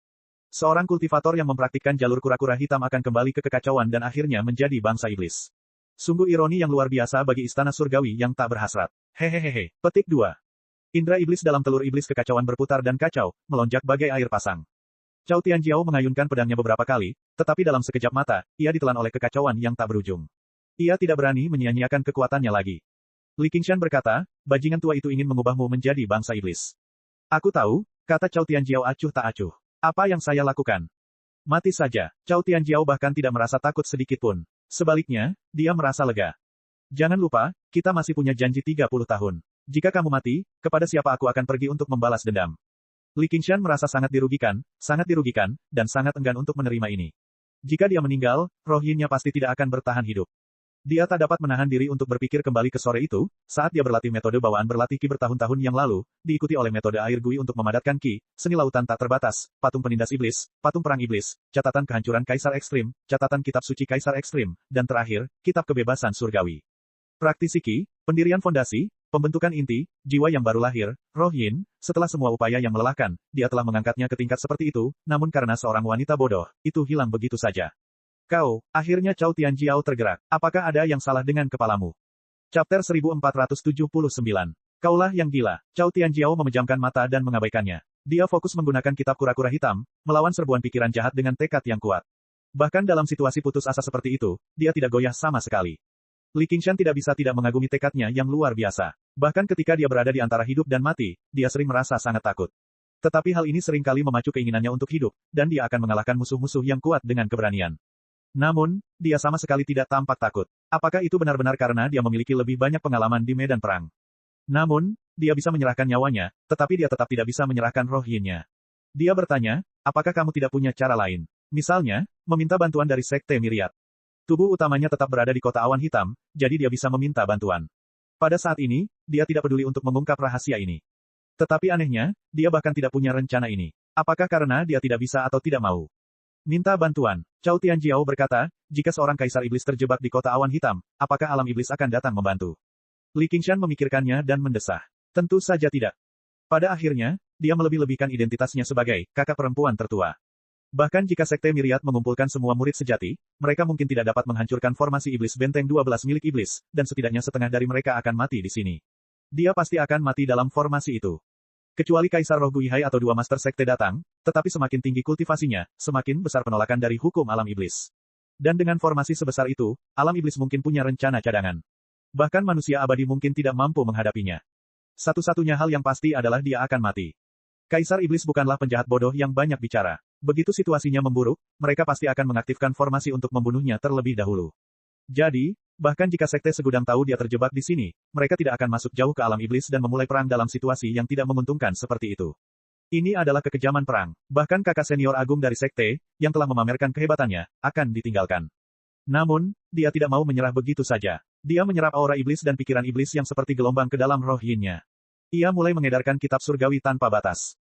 Seorang kultivator yang mempraktikkan jalur kura-kura hitam akan kembali ke kekacauan dan akhirnya menjadi bangsa iblis. Sungguh ironi yang luar biasa bagi istana surgawi yang tak berhasrat. Hehehehe. Petik 2. Indra iblis dalam telur iblis kekacauan berputar dan kacau, melonjak bagai air pasang. Cao Tianjiao mengayunkan pedangnya beberapa kali, tetapi dalam sekejap mata, ia ditelan oleh kekacauan yang tak berujung. Ia tidak berani menyia-nyiakan kekuatannya lagi. Li Qingshan berkata, bajingan tua itu ingin mengubahmu menjadi bangsa iblis. Aku tahu, kata Cao Tianjiao acuh tak acuh. Apa yang saya lakukan? Mati saja. Cao Tianjiao bahkan tidak merasa takut sedikit pun. Sebaliknya, dia merasa lega. Jangan lupa, kita masih punya janji 30 tahun. Jika kamu mati, kepada siapa aku akan pergi untuk membalas dendam? Li Qingshan merasa sangat dirugikan, dan sangat enggan untuk menerima ini. Jika dia meninggal, roh yin-nya pasti tidak akan bertahan hidup. Dia tak dapat menahan diri untuk berpikir kembali ke sore itu, saat dia berlatih metode bawaan berlatih Ki bertahun-tahun yang lalu, diikuti oleh metode air gui untuk memadatkan Ki, seni lautan tak terbatas, patung penindas iblis, patung perang iblis, catatan kehancuran Kaisar Ekstrim, catatan kitab suci Kaisar Ekstrim, dan terakhir, kitab kebebasan surgawi. Praktisi Ki, pendirian fondasi, pembentukan inti, jiwa yang baru lahir, roh yin, setelah semua upaya yang melelahkan, dia telah mengangkatnya ke tingkat seperti itu, namun karena seorang wanita bodoh, itu hilang begitu saja. Kau, akhirnya Cao Tianjiao tergerak. Apakah ada yang salah dengan kepalamu? Chapter 1479. Kaulah yang gila. Cao Tianjiao memejamkan mata dan mengabaikannya. Dia fokus menggunakan kitab kura-kura hitam, melawan serbuan pikiran jahat dengan tekad yang kuat. Bahkan dalam situasi putus asa seperti itu, dia tidak goyah sama sekali. Li Qingshan tidak bisa tidak mengagumi tekadnya yang luar biasa. Bahkan ketika dia berada di antara hidup dan mati, dia sering merasa sangat takut. Tetapi hal ini seringkali memacu keinginannya untuk hidup, dan dia akan mengalahkan musuh-musuh yang kuat dengan keberanian. Namun, dia sama sekali tidak tampak takut. Apakah itu benar-benar karena dia memiliki lebih banyak pengalaman di medan perang? Namun, dia bisa menyerahkan nyawanya, tetapi dia tetap tidak bisa menyerahkan roh yin-nya. Dia bertanya, apakah kamu tidak punya cara lain? Misalnya, meminta bantuan dari Sekte Myriad. Tubuh utamanya tetap berada di kota awan hitam, jadi dia bisa meminta bantuan. Pada saat ini, dia tidak peduli untuk mengungkap rahasia ini. Tetapi anehnya, dia bahkan tidak punya rencana ini. Apakah karena dia tidak bisa atau tidak mau? Minta bantuan. Cao Tianjiao berkata, jika seorang kaisar iblis terjebak di kota awan hitam, apakah alam iblis akan datang membantu? Li Qingshan memikirkannya dan mendesah. Tentu saja tidak. Pada akhirnya, dia melebih-lebihkan identitasnya sebagai kakak perempuan tertua. Bahkan jika Sekte Myriad mengumpulkan semua murid sejati, mereka mungkin tidak dapat menghancurkan formasi iblis benteng 12 milik iblis, dan setidaknya setengah dari mereka akan mati di sini. Dia pasti akan mati dalam formasi itu. Kecuali Kaisar Roh Guihai atau dua Master Sekte datang, tetapi semakin tinggi kultivasinya, semakin besar penolakan dari hukum alam iblis. Dan dengan formasi sebesar itu, alam iblis mungkin punya rencana cadangan. Bahkan manusia abadi mungkin tidak mampu menghadapinya. Satu-satunya hal yang pasti adalah dia akan mati. Kaisar iblis bukanlah penjahat bodoh yang banyak bicara. Begitu situasinya memburuk, mereka pasti akan mengaktifkan formasi untuk membunuhnya terlebih dahulu. Jadi, bahkan jika Sekte Segudang tahu dia terjebak di sini, mereka tidak akan masuk jauh ke alam iblis dan memulai perang dalam situasi yang tidak menguntungkan seperti itu. Ini adalah kekejaman perang. Bahkan kakak senior agung dari Sekte, yang telah memamerkan kehebatannya, akan ditinggalkan. Namun, dia tidak mau menyerah begitu saja. Dia menyerap aura iblis dan pikiran iblis yang seperti gelombang ke dalam roh yin-nya. Ia mulai mengedarkan kitab surgawi tanpa batas.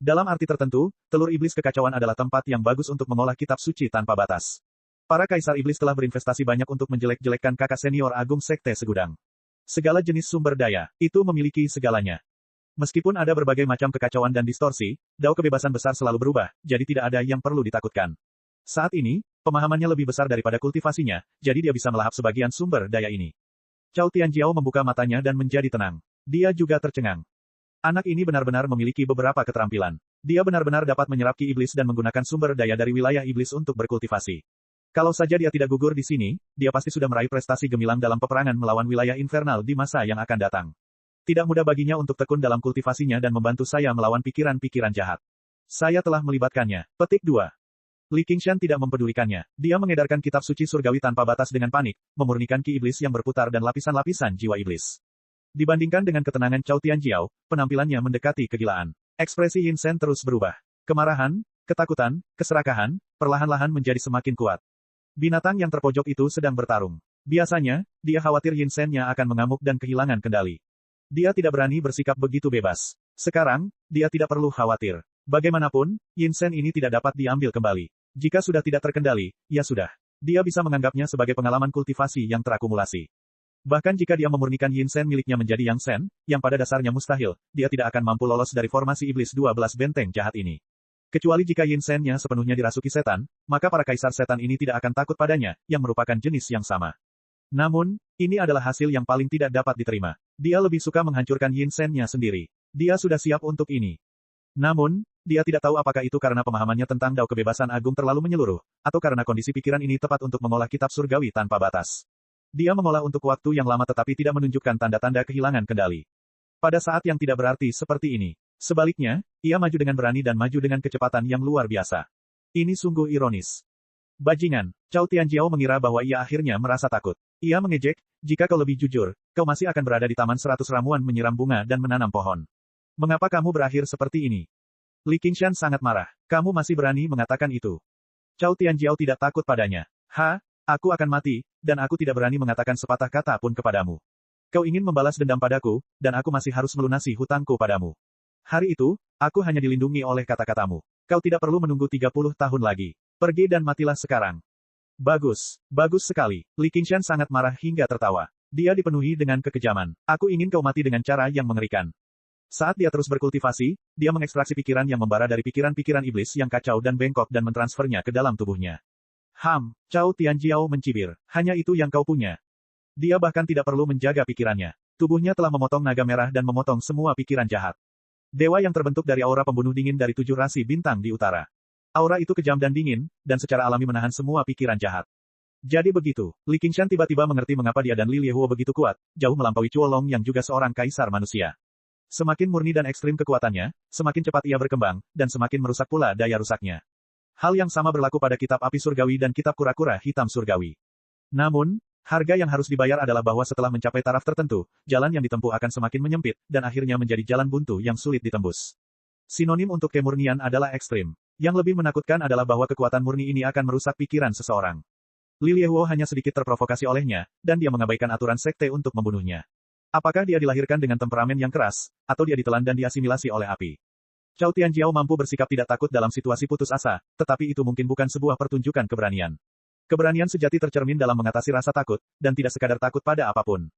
Dalam arti tertentu, telur iblis kekacauan adalah tempat yang bagus untuk mengolah kitab suci tanpa batas. Para kaisar iblis telah berinvestasi banyak untuk menjelek-jelekkan kakak senior agung Sekte Segudang. Segala jenis sumber daya, itu memiliki segalanya. Meskipun ada berbagai macam kekacauan dan distorsi, dao kebebasan besar selalu berubah, jadi tidak ada yang perlu ditakutkan. Saat ini, pemahamannya lebih besar daripada kultivasinya, jadi dia bisa melahap sebagian sumber daya ini. Cao Tianjiao membuka matanya dan menjadi tenang. Dia juga tercengang. Anak ini benar-benar memiliki beberapa keterampilan. Dia benar-benar dapat menyerap ki iblis dan menggunakan sumber daya dari wilayah iblis untuk berkultivasi. Kalau saja dia tidak gugur di sini, dia pasti sudah meraih prestasi gemilang dalam peperangan melawan wilayah infernal di masa yang akan datang. Tidak mudah baginya untuk tekun dalam kultivasinya dan membantu saya melawan pikiran-pikiran jahat. Saya telah melibatkannya. Petik 2. Li Qingshan tidak mempedulikannya. Dia mengedarkan kitab suci surgawi tanpa batas dengan panik, memurnikan ki iblis yang berputar dan lapisan-lapisan jiwa iblis. Dibandingkan dengan ketenangan Cao Tianjiao, penampilannya mendekati kegilaan. Ekspresi Yin Sen terus berubah. Kemarahan, ketakutan, keserakahan, perlahan-lahan menjadi semakin kuat. Binatang yang terpojok itu sedang bertarung. Biasanya, dia khawatir Yin Sen-nya akan mengamuk dan kehilangan kendali. Dia tidak berani bersikap begitu bebas. Sekarang, dia tidak perlu khawatir. Bagaimanapun, Yin Sen ini tidak dapat diambil kembali. Jika sudah tidak terkendali, ya sudah. Dia bisa menganggapnya sebagai pengalaman kultivasi yang terakumulasi. Bahkan jika dia memurnikan Yin Sen miliknya menjadi Yang Sen, yang pada dasarnya mustahil, dia tidak akan mampu lolos dari formasi iblis 12 benteng jahat ini. Kecuali jika Yin Sen-nya sepenuhnya dirasuki setan, maka para kaisar setan ini tidak akan takut padanya, yang merupakan jenis yang sama. Namun, ini adalah hasil yang paling tidak dapat diterima. Dia lebih suka menghancurkan Yin Sen-nya sendiri. Dia sudah siap untuk ini. Namun, dia tidak tahu apakah itu karena pemahamannya tentang dao kebebasan agung terlalu menyeluruh, atau karena kondisi pikiran ini tepat untuk mengolah kitab surgawi tanpa batas. Dia mengolah untuk waktu yang lama tetapi tidak menunjukkan tanda-tanda kehilangan kendali. Pada saat yang tidak berarti seperti ini. Sebaliknya, ia maju dengan berani dan maju dengan kecepatan yang luar biasa. Ini sungguh ironis. Bajingan, Cao Tianjiao mengira bahwa ia akhirnya merasa takut. Ia mengejek, jika kau lebih jujur, kau masih akan berada di taman 100 ramuan menyiram bunga dan menanam pohon. Mengapa kamu berakhir seperti ini? Li Qingshan sangat marah. Kamu masih berani mengatakan itu. Cao Tianjiao tidak takut padanya. Aku akan mati, dan aku tidak berani mengatakan sepatah kata pun kepadamu. Kau ingin membalas dendam padaku, dan aku masih harus melunasi hutangku padamu. Hari itu, aku hanya dilindungi oleh kata-katamu. Kau tidak perlu menunggu 30 tahun lagi. Pergi dan matilah sekarang. Bagus, bagus sekali. Li Qingshan sangat marah hingga tertawa. Dia dipenuhi dengan kekejaman. Aku ingin kau mati dengan cara yang mengerikan. Saat dia terus berkultivasi, dia mengekstraksi pikiran yang membara dari pikiran-pikiran iblis yang kacau dan bengkok dan mentransfernya ke dalam tubuhnya. Cao Tianjiao mencibir. Hanya itu yang kau punya. Dia bahkan tidak perlu menjaga pikirannya. Tubuhnya telah memotong naga merah dan memotong semua pikiran jahat. Dewa yang terbentuk dari aura pembunuh dingin dari 7 rasi bintang di utara. Aura itu kejam dan dingin, dan secara alami menahan semua pikiran jahat. Jadi begitu, Li Qingshan tiba-tiba mengerti mengapa dia dan Li Liehuo begitu kuat, jauh melampaui Chuolong yang juga seorang kaisar manusia. Semakin murni dan ekstrim kekuatannya, semakin cepat ia berkembang, dan semakin merusak pula daya rusaknya. Hal yang sama berlaku pada kitab api surgawi dan kitab kura-kura hitam surgawi. Namun, harga yang harus dibayar adalah bahwa setelah mencapai taraf tertentu, jalan yang ditempuh akan semakin menyempit, dan akhirnya menjadi jalan buntu yang sulit ditembus. Sinonim untuk kemurnian adalah ekstrim. Yang lebih menakutkan adalah bahwa kekuatan murni ini akan merusak pikiran seseorang. Li Liehuo hanya sedikit terprovokasi olehnya, dan dia mengabaikan aturan sekte untuk membunuhnya. Apakah dia dilahirkan dengan temperamen yang keras, atau dia ditelan dan diasimilasi oleh api? Cao Tianjiao mampu bersikap tidak takut dalam situasi putus asa, tetapi itu mungkin bukan sebuah pertunjukan keberanian. Keberanian sejati tercermin dalam mengatasi rasa takut, dan tidak sekadar takut pada apapun.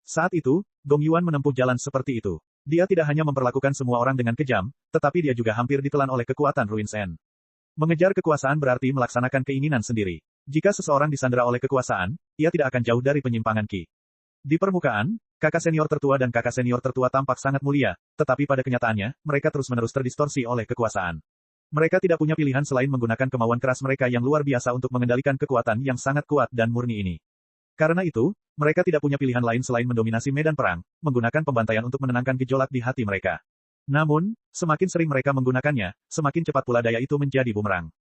Saat itu, Gong Yuan menempuh jalan seperti itu. Dia tidak hanya memperlakukan semua orang dengan kejam, tetapi dia juga hampir ditelan oleh kekuatan Ruins End. Mengejar kekuasaan berarti melaksanakan keinginan sendiri. Jika seseorang disandera oleh kekuasaan, ia tidak akan jauh dari penyimpangan Qi. Di permukaan, kakak senior tertua dan kakak senior tertua tampak sangat mulia, tetapi pada kenyataannya, mereka terus-menerus terdistorsi oleh kekuasaan. Mereka tidak punya pilihan selain menggunakan kemauan keras mereka yang luar biasa untuk mengendalikan kekuatan yang sangat kuat dan murni ini. Karena itu, mereka tidak punya pilihan lain selain mendominasi medan perang, menggunakan pembantaian untuk menenangkan gejolak di hati mereka. Namun, semakin sering mereka menggunakannya, semakin cepat pula daya itu menjadi bumerang.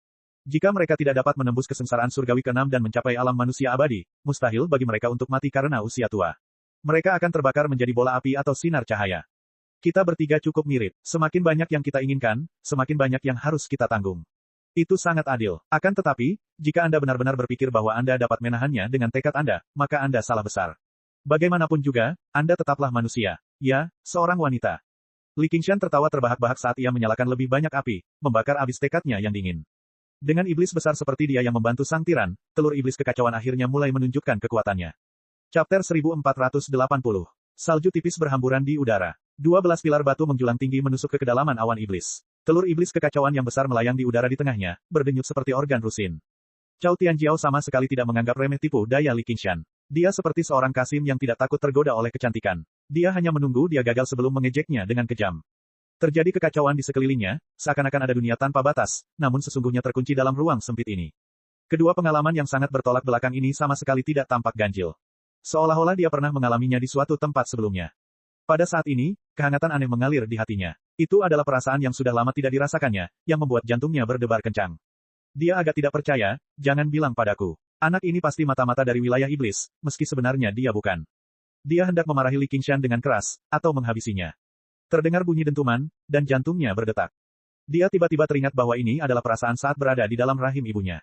Jika mereka tidak dapat menembus kesengsaraan surgawi ke-6 dan mencapai alam manusia abadi, mustahil bagi mereka untuk mati karena usia tua. Mereka akan terbakar menjadi bola api atau sinar cahaya. Kita bertiga cukup mirip. Semakin banyak yang kita inginkan, semakin banyak yang harus kita tanggung. Itu sangat adil. Akan tetapi, jika Anda benar-benar berpikir bahwa Anda dapat menahannya dengan tekad Anda, maka Anda salah besar. Bagaimanapun juga, Anda tetaplah manusia. Ya, seorang wanita. Li Qingshan tertawa terbahak-bahak saat ia menyalakan lebih banyak api, membakar abis tekadnya yang dingin. Dengan iblis besar seperti dia yang membantu sang tiran, telur iblis kekacauan akhirnya mulai menunjukkan kekuatannya. Chapter 1480. Salju tipis berhamburan di udara. 12 pilar batu menjulang tinggi menusuk ke kedalaman awan iblis. Telur iblis kekacauan yang besar melayang di udara di tengahnya, berdenyut seperti organ rusin. Cao Tianjiao sama sekali tidak menganggap remeh tipu daya Li Qingshan. Dia seperti seorang kasim yang tidak takut tergoda oleh kecantikan. Dia hanya menunggu dia gagal sebelum mengejeknya dengan kejam. Terjadi kekacauan di sekelilingnya, seakan-akan ada dunia tanpa batas, namun sesungguhnya terkunci dalam ruang sempit ini. Kedua pengalaman yang sangat bertolak belakang ini sama sekali tidak tampak ganjil. Seolah-olah dia pernah mengalaminya di suatu tempat sebelumnya. Pada saat ini, kehangatan aneh mengalir di hatinya. Itu adalah perasaan yang sudah lama tidak dirasakannya, yang membuat jantungnya berdebar kencang. Dia agak tidak percaya, jangan bilang padaku. Anak ini pasti mata-mata dari wilayah iblis, meski sebenarnya dia bukan. Dia hendak memarahi Li Qingshan dengan keras, atau menghabisinya. Terdengar bunyi dentuman, dan jantungnya berdetak. Dia tiba-tiba teringat bahwa ini adalah perasaan saat berada di dalam rahim ibunya.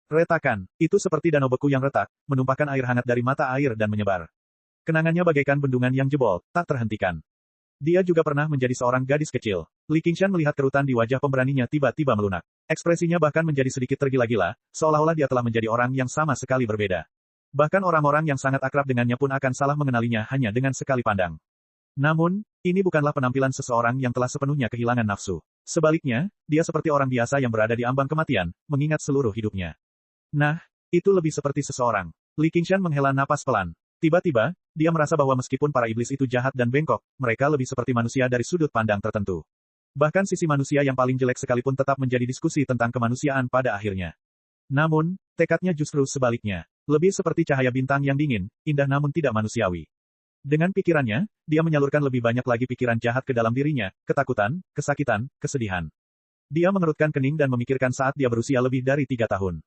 Retakan, itu seperti danau beku yang retak, menumpahkan air hangat dari mata air dan menyebar. Kenangannya bagaikan bendungan yang jebol, tak terhentikan. Dia juga pernah menjadi seorang gadis kecil. Li Qingshan melihat kerutan di wajah pemberaninya tiba-tiba melunak. Ekspresinya bahkan menjadi sedikit tergila-gila, seolah-olah dia telah menjadi orang yang sama sekali berbeda. Bahkan orang-orang yang sangat akrab dengannya pun akan salah mengenalinya hanya dengan sekali pandang. Namun, ini bukanlah penampilan seseorang yang telah sepenuhnya kehilangan nafsu. Sebaliknya, dia seperti orang biasa yang berada di ambang kematian, mengingat seluruh hidupnya. Nah, itu lebih seperti seseorang. Li Qingshan menghela napas pelan. Tiba-tiba, dia merasa bahwa meskipun para iblis itu jahat dan bengkok, mereka lebih seperti manusia dari sudut pandang tertentu. Bahkan sisi manusia yang paling jelek sekalipun tetap menjadi diskusi tentang kemanusiaan pada akhirnya. Namun, tekadnya justru sebaliknya. Lebih seperti cahaya bintang yang dingin, indah namun tidak manusiawi. Dengan pikirannya, dia menyalurkan lebih banyak lagi pikiran jahat ke dalam dirinya, ketakutan, kesakitan, kesedihan. Dia mengerutkan kening dan memikirkan saat dia berusia lebih dari 3 tahun.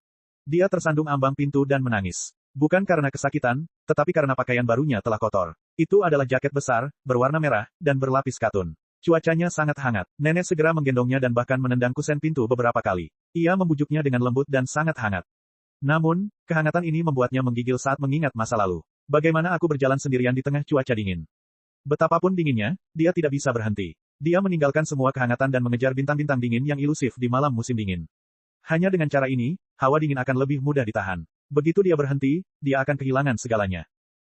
Dia tersandung ambang pintu dan menangis. Bukan karena kesakitan, tetapi karena pakaian barunya telah kotor. Itu adalah jaket besar, berwarna merah, dan berlapis katun. Cuacanya sangat hangat. Nenek segera menggendongnya dan bahkan menendang kusen pintu beberapa kali. Ia membujuknya dengan lembut dan sangat hangat. Namun, kehangatan ini membuatnya menggigil saat mengingat masa lalu. Bagaimana aku berjalan sendirian di tengah cuaca dingin. Betapapun dinginnya, dia tidak bisa berhenti. Dia meninggalkan semua kehangatan dan mengejar bintang-bintang dingin yang ilusif di malam musim dingin. Hanya dengan cara ini, hawa dingin akan lebih mudah ditahan. Begitu dia berhenti, dia akan kehilangan segalanya.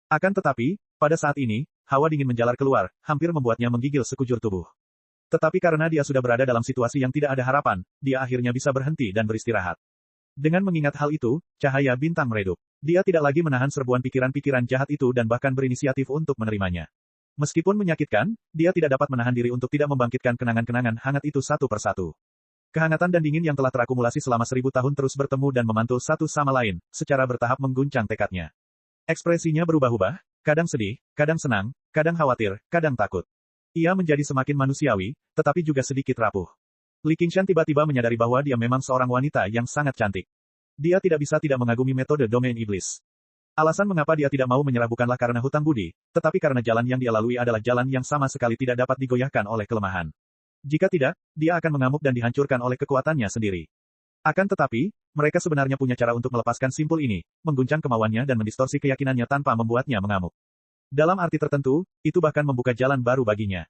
Akan tetapi, pada saat ini, hawa dingin menjalar keluar, hampir membuatnya menggigil sekujur tubuh. Tetapi karena dia sudah berada dalam situasi yang tidak ada harapan, dia akhirnya bisa berhenti dan beristirahat. Dengan mengingat hal itu, cahaya bintang meredup. Dia tidak lagi menahan serbuan pikiran-pikiran jahat itu dan bahkan berinisiatif untuk menerimanya. Meskipun menyakitkan, dia tidak dapat menahan diri untuk tidak membangkitkan kenangan-kenangan hangat itu satu persatu. Kehangatan dan dingin yang telah terakumulasi selama 1000 tahun terus bertemu dan memantul satu sama lain, secara bertahap mengguncang tekadnya. Ekspresinya berubah-ubah, kadang sedih, kadang senang, kadang khawatir, kadang takut. Ia menjadi semakin manusiawi, tetapi juga sedikit rapuh. Li Qingshan tiba-tiba menyadari bahwa dia memang seorang wanita yang sangat cantik. Dia tidak bisa tidak mengagumi metode domain iblis. Alasan mengapa dia tidak mau menyerah bukanlah karena hutang budi, tetapi karena jalan yang dia lalui adalah jalan yang sama sekali tidak dapat digoyahkan oleh kelemahan. Jika tidak, dia akan mengamuk dan dihancurkan oleh kekuatannya sendiri. Akan tetapi, mereka sebenarnya punya cara untuk melepaskan simpul ini, mengguncang kemauannya dan mendistorsi keyakinannya tanpa membuatnya mengamuk. Dalam arti tertentu, itu bahkan membuka jalan baru baginya.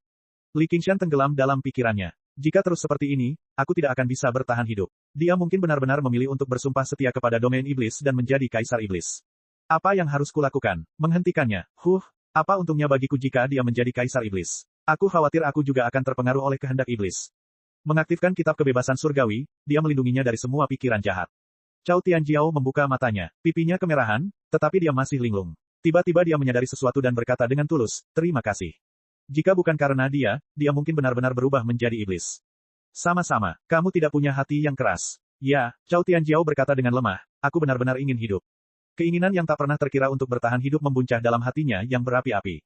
Li Qingshan tenggelam dalam pikirannya. Jika terus seperti ini, aku tidak akan bisa bertahan hidup. Dia mungkin benar-benar memilih untuk bersumpah setia kepada domain iblis dan menjadi kaisar iblis. Apa yang harus kulakukan? Menghentikannya. Apa untungnya bagiku jika dia menjadi kaisar iblis? Aku khawatir aku juga akan terpengaruh oleh kehendak iblis. Mengaktifkan kitab kebebasan surgawi, dia melindunginya dari semua pikiran jahat. Cao Tianjiao membuka matanya. Pipinya kemerahan, tetapi dia masih linglung. Tiba-tiba dia menyadari sesuatu dan berkata dengan tulus, terima kasih. Jika bukan karena dia mungkin benar-benar berubah menjadi iblis. Sama-sama, kamu tidak punya hati yang keras. Ya, Cao Tianjiao berkata dengan lemah, aku benar-benar ingin hidup. Keinginan yang tak pernah terkira untuk bertahan hidup membuncah dalam hatinya yang berapi-api.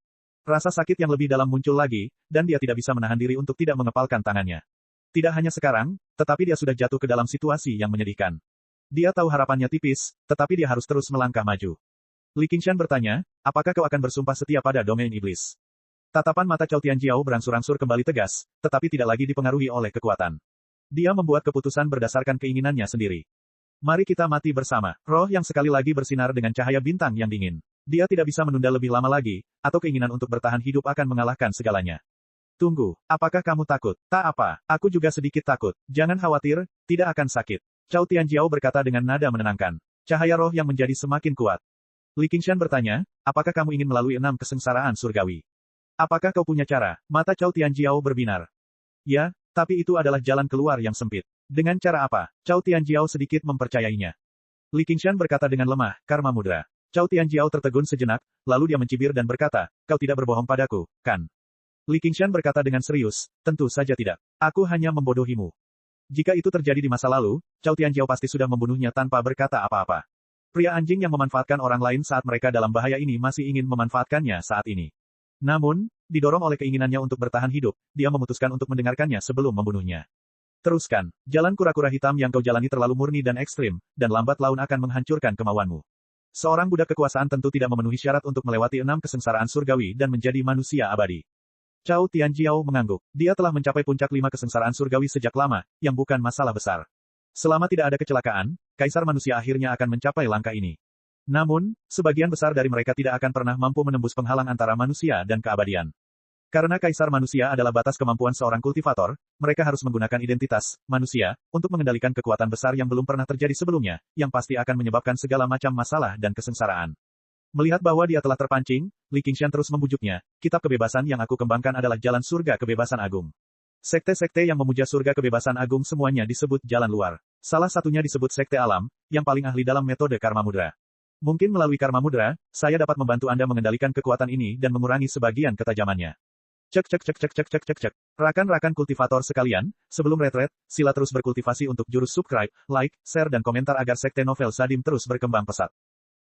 Rasa sakit yang lebih dalam muncul lagi, dan dia tidak bisa menahan diri untuk tidak mengepalkan tangannya. Tidak hanya sekarang, tetapi dia sudah jatuh ke dalam situasi yang menyedihkan. Dia tahu harapannya tipis, tetapi dia harus terus melangkah maju. Li Qingshan bertanya, apakah kau akan bersumpah setia pada domain iblis? Tatapan mata Cao Tianjiao berangsur-angsur kembali tegas, tetapi tidak lagi dipengaruhi oleh kekuatan. Dia membuat keputusan berdasarkan keinginannya sendiri. Mari kita mati bersama. Roh yang sekali lagi bersinar dengan cahaya bintang yang dingin. Dia tidak bisa menunda lebih lama lagi, atau keinginan untuk bertahan hidup akan mengalahkan segalanya. Tunggu, apakah kamu takut? Tak apa, aku juga sedikit takut. Jangan khawatir, tidak akan sakit. Cao Tianjiao berkata dengan nada menenangkan. Cahaya roh yang menjadi semakin kuat. Li Qingshan bertanya, apakah kamu ingin melalui 6 kesengsaraan surgawi? Apakah kau punya cara? Mata Cao Tianjiao berbinar. Ya, tapi itu adalah jalan keluar yang sempit. Dengan cara apa? Cao Tianjiao sedikit mempercayainya. Li Qingshan berkata dengan lemah, karma mudra. Cao Tianjiao tertegun sejenak, lalu dia mencibir dan berkata, kau tidak berbohong padaku, kan? Li Qingshan berkata dengan serius, tentu saja tidak. Aku hanya membodohimu. Jika itu terjadi di masa lalu, Cao Tianjiao pasti sudah membunuhnya tanpa berkata apa-apa. Pria anjing yang memanfaatkan orang lain saat mereka dalam bahaya ini masih ingin memanfaatkannya saat ini. Namun, didorong oleh keinginannya untuk bertahan hidup, dia memutuskan untuk mendengarkannya sebelum membunuhnya. Teruskan, jalan kura-kura hitam yang kau jalani terlalu murni dan ekstrim, dan lambat laun akan menghancurkan kemauanmu. Seorang budak kekuasaan tentu tidak memenuhi syarat untuk melewati 6 kesengsaraan surgawi dan menjadi manusia abadi. Cao Tianjiao mengangguk. Dia telah mencapai puncak 5 kesengsaraan surgawi sejak lama, yang bukan masalah besar. Selama tidak ada kecelakaan, kaisar manusia akhirnya akan mencapai langkah ini. Namun, sebagian besar dari mereka tidak akan pernah mampu menembus penghalang antara manusia dan keabadian. Karena kaisar manusia adalah batas kemampuan seorang kultivator, mereka harus menggunakan identitas manusia untuk mengendalikan kekuatan besar yang belum pernah terjadi sebelumnya, yang pasti akan menyebabkan segala macam masalah dan kesengsaraan. Melihat bahwa dia telah terpancing, Li Qingshan terus membujuknya, kitab kebebasan yang aku kembangkan adalah jalan surga kebebasan agung. Sekte-sekte yang memuja surga kebebasan agung semuanya disebut jalan luar. Salah satunya disebut sekte alam, yang paling ahli dalam metode karma mudra. Mungkin melalui karma mudra, saya dapat membantu Anda mengendalikan kekuatan ini dan mengurangi sebagian ketajamannya. Cek. Rakan-rakan kultivator sekalian, sebelum retret, sila terus berkultivasi untuk jurus subscribe, like, share dan komentar agar sekte novel Sadim terus berkembang pesat.